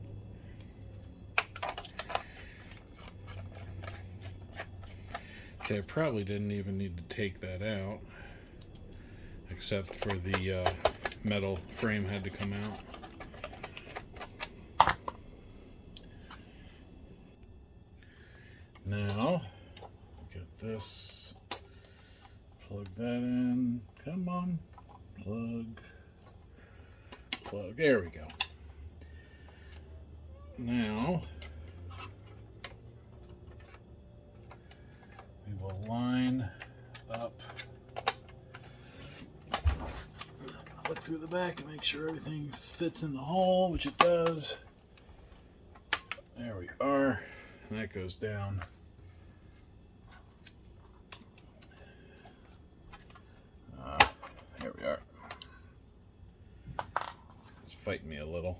See, I probably didn't even need to take that out, except for the metal frame had to come out. Now, get this, plug that in, come on, plug, there we go. Now, we will line up, look through the back and make sure everything fits in the hole, which it does. There we are, and that goes down. There we are. It's fighting me a little.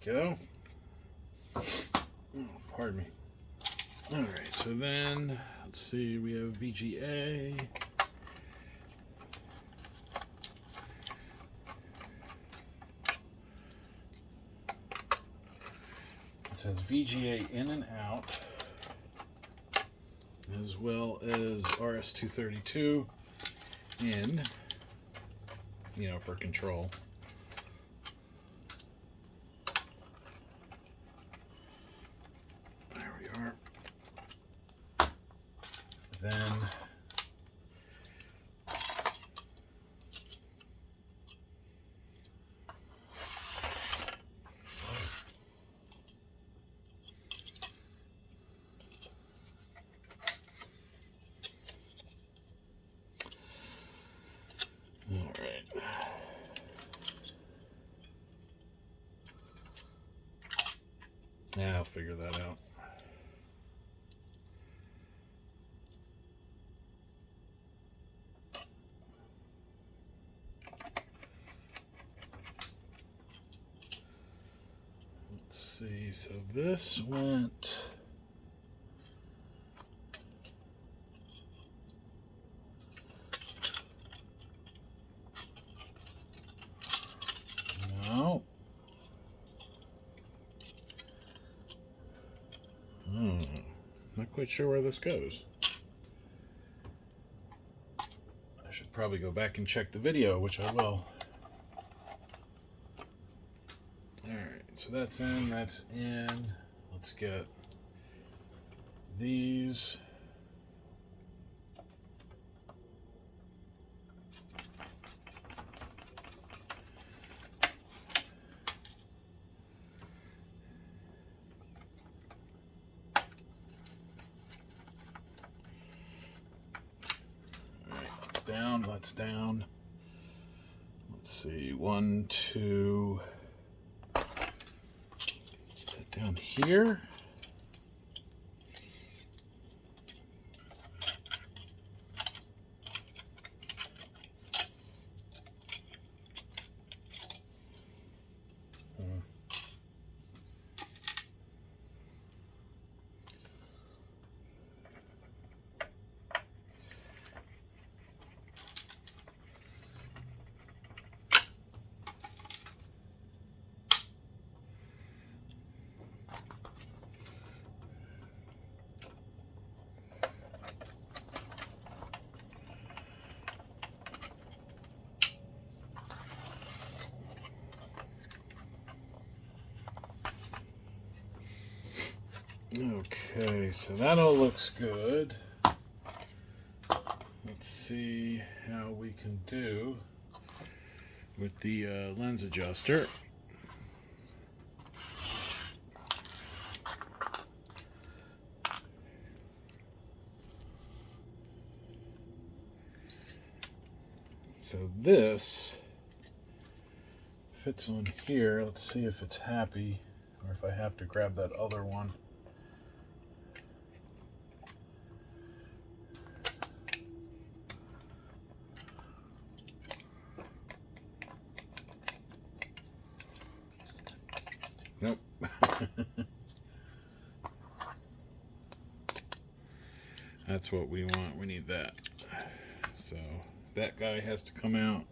Go. Oh, pardon me. All right, so then let's see, we have VGA. It says VGA in and out, as well as RS-232 in, you know, for control. Then all right. Yeah, I'll figure that out. See, so this went no. Not quite sure where this goes. I should probably go back and check the video, which I will. So that's in, that's in. Let's get these. All right, that's down, that's down. Let's see, 1, 2. Down here. Okay, so that all looks good. Let's see how we can do with the lens adjuster. so this fits on here. Let's see if it's happy or if I have to grab that other one. Nope. That's what we want. We need that. So that guy has to come out.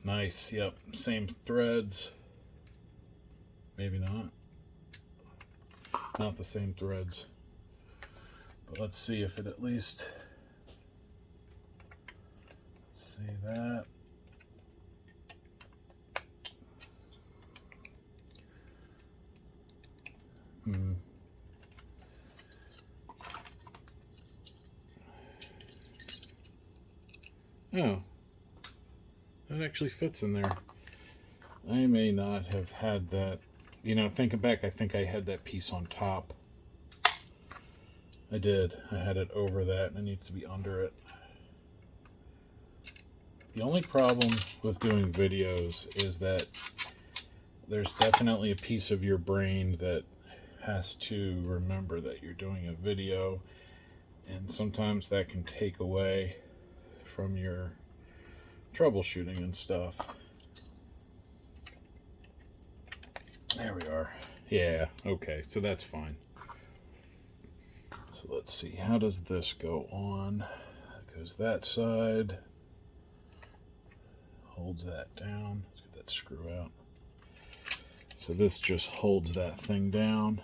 Nice, yep, same threads. Maybe not. Not the same threads. But let's see if it at least, see that. Oh. That actually fits in there. I may not have had that. You know, thinking back, I think I had that piece on top. I did. I had it over that, and it needs to be under it. The only problem with doing videos is that there's definitely a piece of your brain that has to remember that you're doing a video, and sometimes that can take away from your troubleshooting and stuff. There we are. Yeah, okay, so that's fine. So let's see, how does this go on? It goes that side, holds that down. Let's get that screw out. So this just holds that thing down.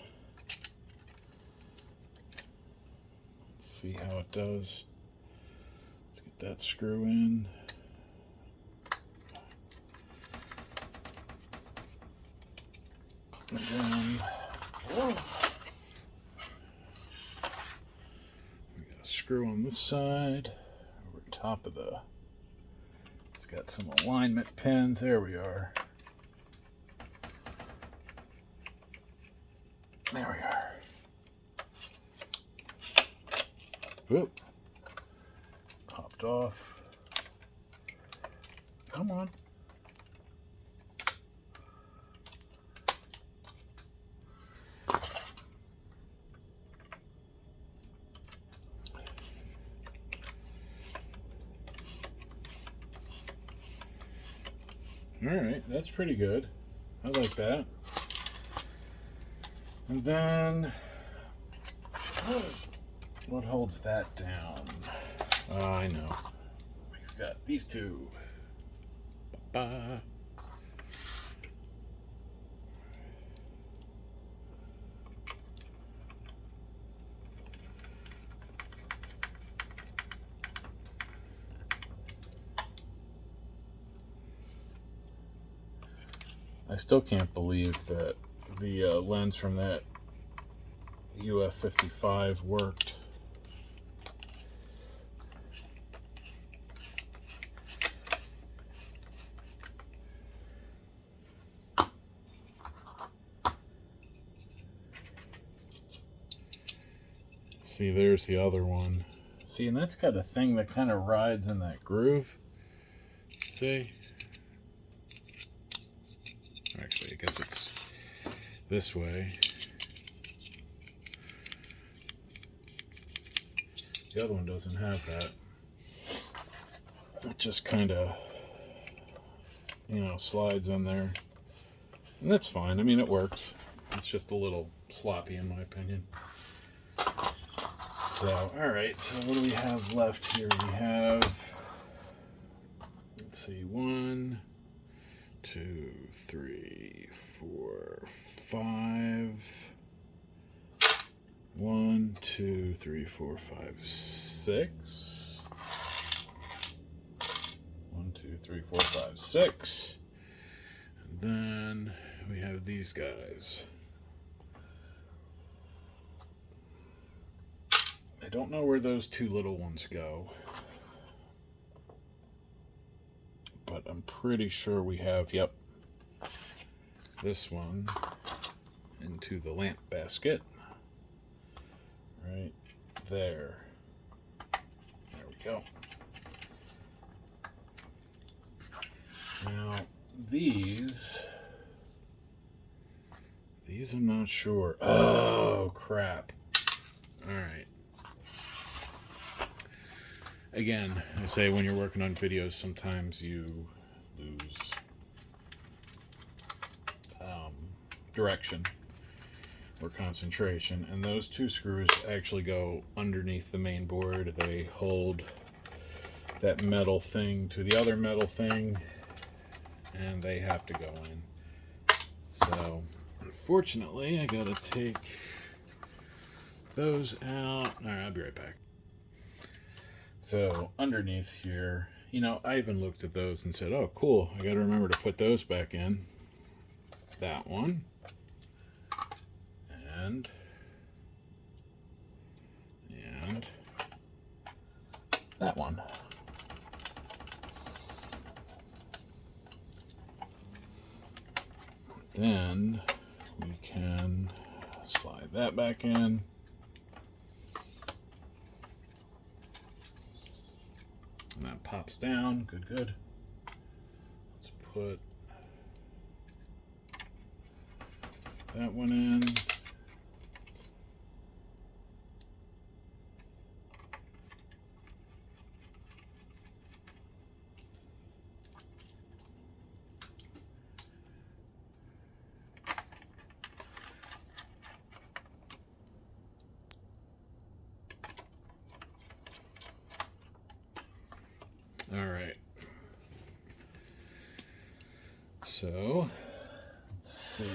Let's see how it does. Let's get that screw in. And then we got a screw on this side over top of the, it's got some alignment pins. There we are. There we are. Whoop. Popped off. Come on. Alright, that's pretty good. I like that. And then, what holds that down? I know. We've got these two. Ba-ba. I still can't believe that the lens from that UF55 worked. See, there's the other one. See, and that's got a thing that kind of rides in that groove. See? Actually, I guess it's this way. The other one doesn't have that. It just kind of, you know, slides in there. And that's fine. I mean, it works. It's just a little sloppy in my opinion. So, alright, so what do we have left here? We have, let's see, 1, 2, 3, 4, 5. 1, 2, 3, 4, 5, 6. 1, 2, 3, 4, 5, 6. And then we have these guys. I don't know where those two little ones go, but I'm pretty sure we have, yep, this one into the lamp basket right there. There we go. Now these I'm not sure. Oh crap. All right. Again, I say when you're working on videos, sometimes you lose direction or concentration, and those two screws actually go underneath the main board. They hold that metal thing to the other metal thing, and they have to go in. So unfortunately I gotta take those out. All right, I'll be right back. So underneath here, you know, I even looked at those and said, oh cool, I gotta remember to put those back in. That one and that one. Then we can slide that back in. And that pops down. Good, good. Let's put that one in. All right. So, let's see.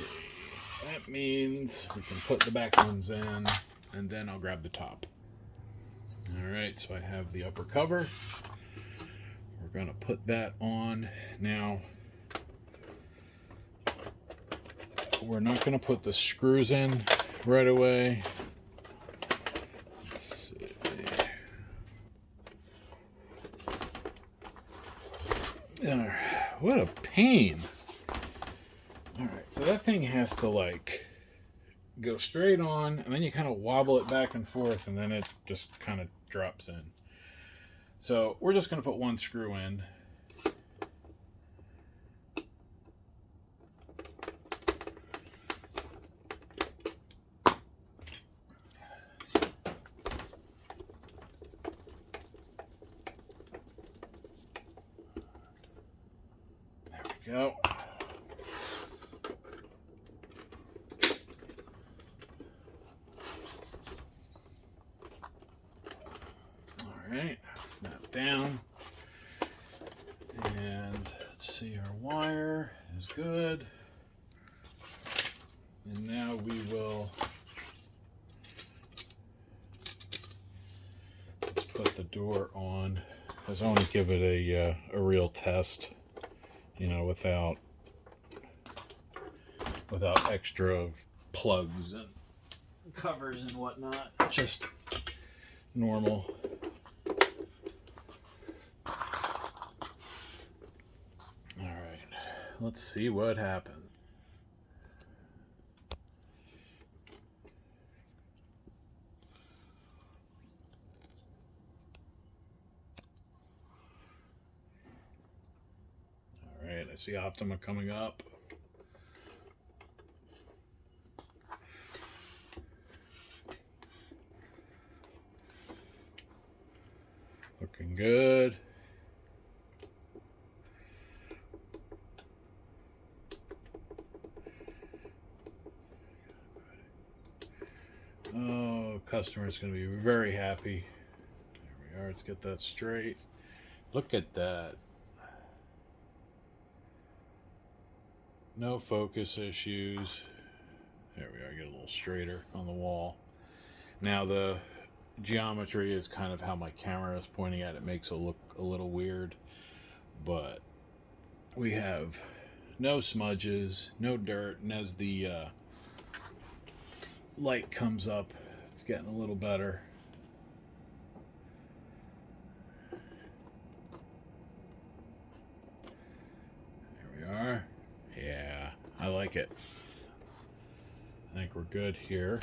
That means we can put the back ones in, and then I'll grab the top. All right, so I have the upper cover. We're gonna put that on. Now, we're not gonna put the screws in right away. What a pain. Alright, so that thing has to like go straight on, and then you kind of wobble it back and forth, and then it just kind of drops in. So we're just going to put one screw in. Go. All right, snap down, and let's see, our wire is good. And now we will let's put the door on, because I want to give it a real test. You know, without extra plugs and covers and whatnot, just normal. All right, let's see what happens. I see Optoma coming up. Looking good. Oh, customer's going to be very happy. There we are. Let's get that straight. Look at that. No focus issues. There we are, get a little straighter on the wall. Now the geometry is kind of how my camera is pointing at it, makes it look a little weird, but we have no smudges, no dirt, and as the light comes up, it's getting a little better. There we are. Yeah, I like it. I think we're good here.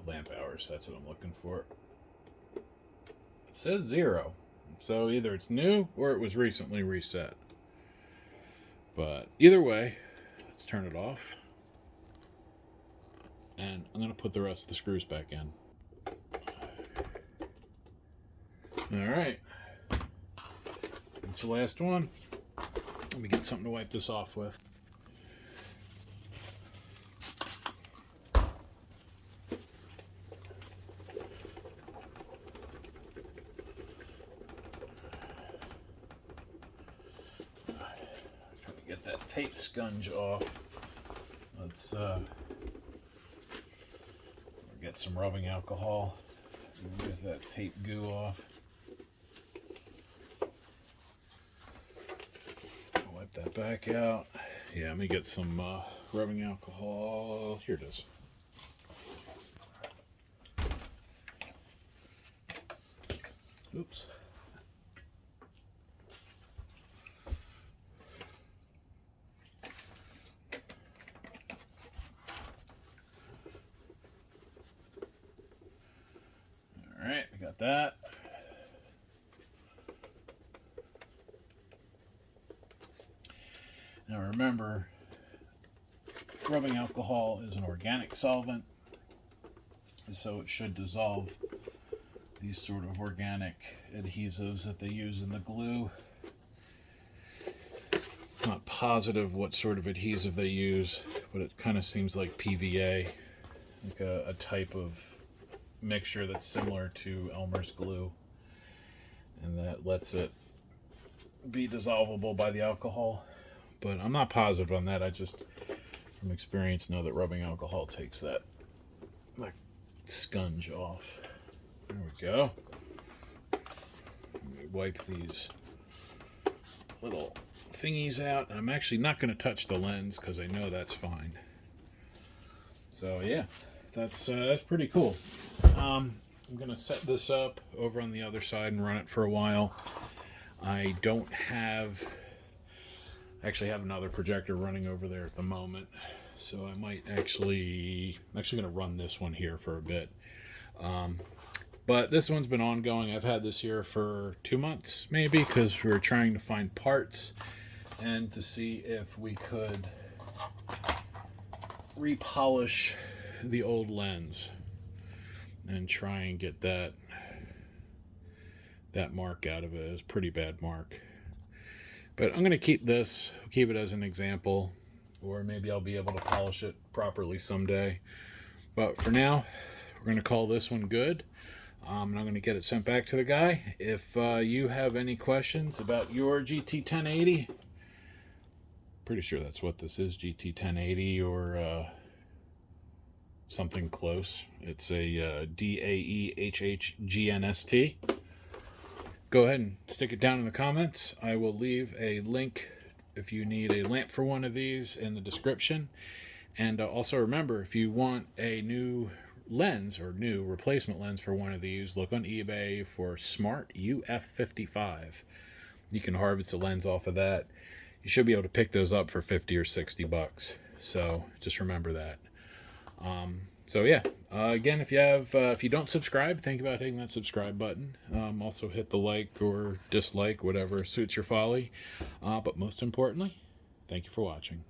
Lamp hours, that's what I'm looking for. It says 0, so either it's new or it was recently reset. But either way, let's turn it off. And I'm going to put the rest of the screws back in. Alright. That's the last one. Let me get something to wipe this off with. Get that tape sponge off. Let's get some rubbing alcohol. Get that tape goo off. Wipe that back out. Yeah, let me get some rubbing alcohol. Here it is. Oops. Alright, we got that. Now remember, rubbing alcohol is an organic solvent, so it should dissolve these sort of organic adhesives that they use in the glue. Not positive what sort of adhesive they use, but it kind of seems like PVA, like a type of mixture that's similar to Elmer's glue, and that lets it be dissolvable by the alcohol. But I'm not positive on that. I just, from experience, know that rubbing alcohol takes that like sponge off. There we go. Let me wipe these little thingies out. I'm actually not going to touch the lens because I know that's fine. So yeah, that's pretty cool. I'm going to set this up over on the other side and run it for a while. I don't have... actually have another projector running over there at the moment, so I might I'm actually going to run this one here for a bit. But this one's been ongoing. I've had this here for 2 months maybe, because we were trying to find parts and to see if we could repolish the old lens and try and get that mark out of it. It was a pretty bad mark. But I'm going to keep this, keep it as an example, or maybe I'll be able to polish it properly someday. But for now, we're going to call this one good. And I'm going to get it sent back to the guy. If you have any questions about your GT1080, pretty sure that's what this is, GT1080 or something close. It's a DAEHHGNST. Go ahead and stick it down in the comments. I will leave a link if you need a lamp for one of these in the description. And also remember, if you want a new lens or new replacement lens for one of these, look on eBay for Smart UF55. You can harvest a lens off of that. You should be able to pick those up for 50 or 60 bucks. So just remember that. So yeah, again, if you don't subscribe, think about hitting that subscribe button. Also hit the like or dislike, whatever suits your folly. But most importantly, thank you for watching.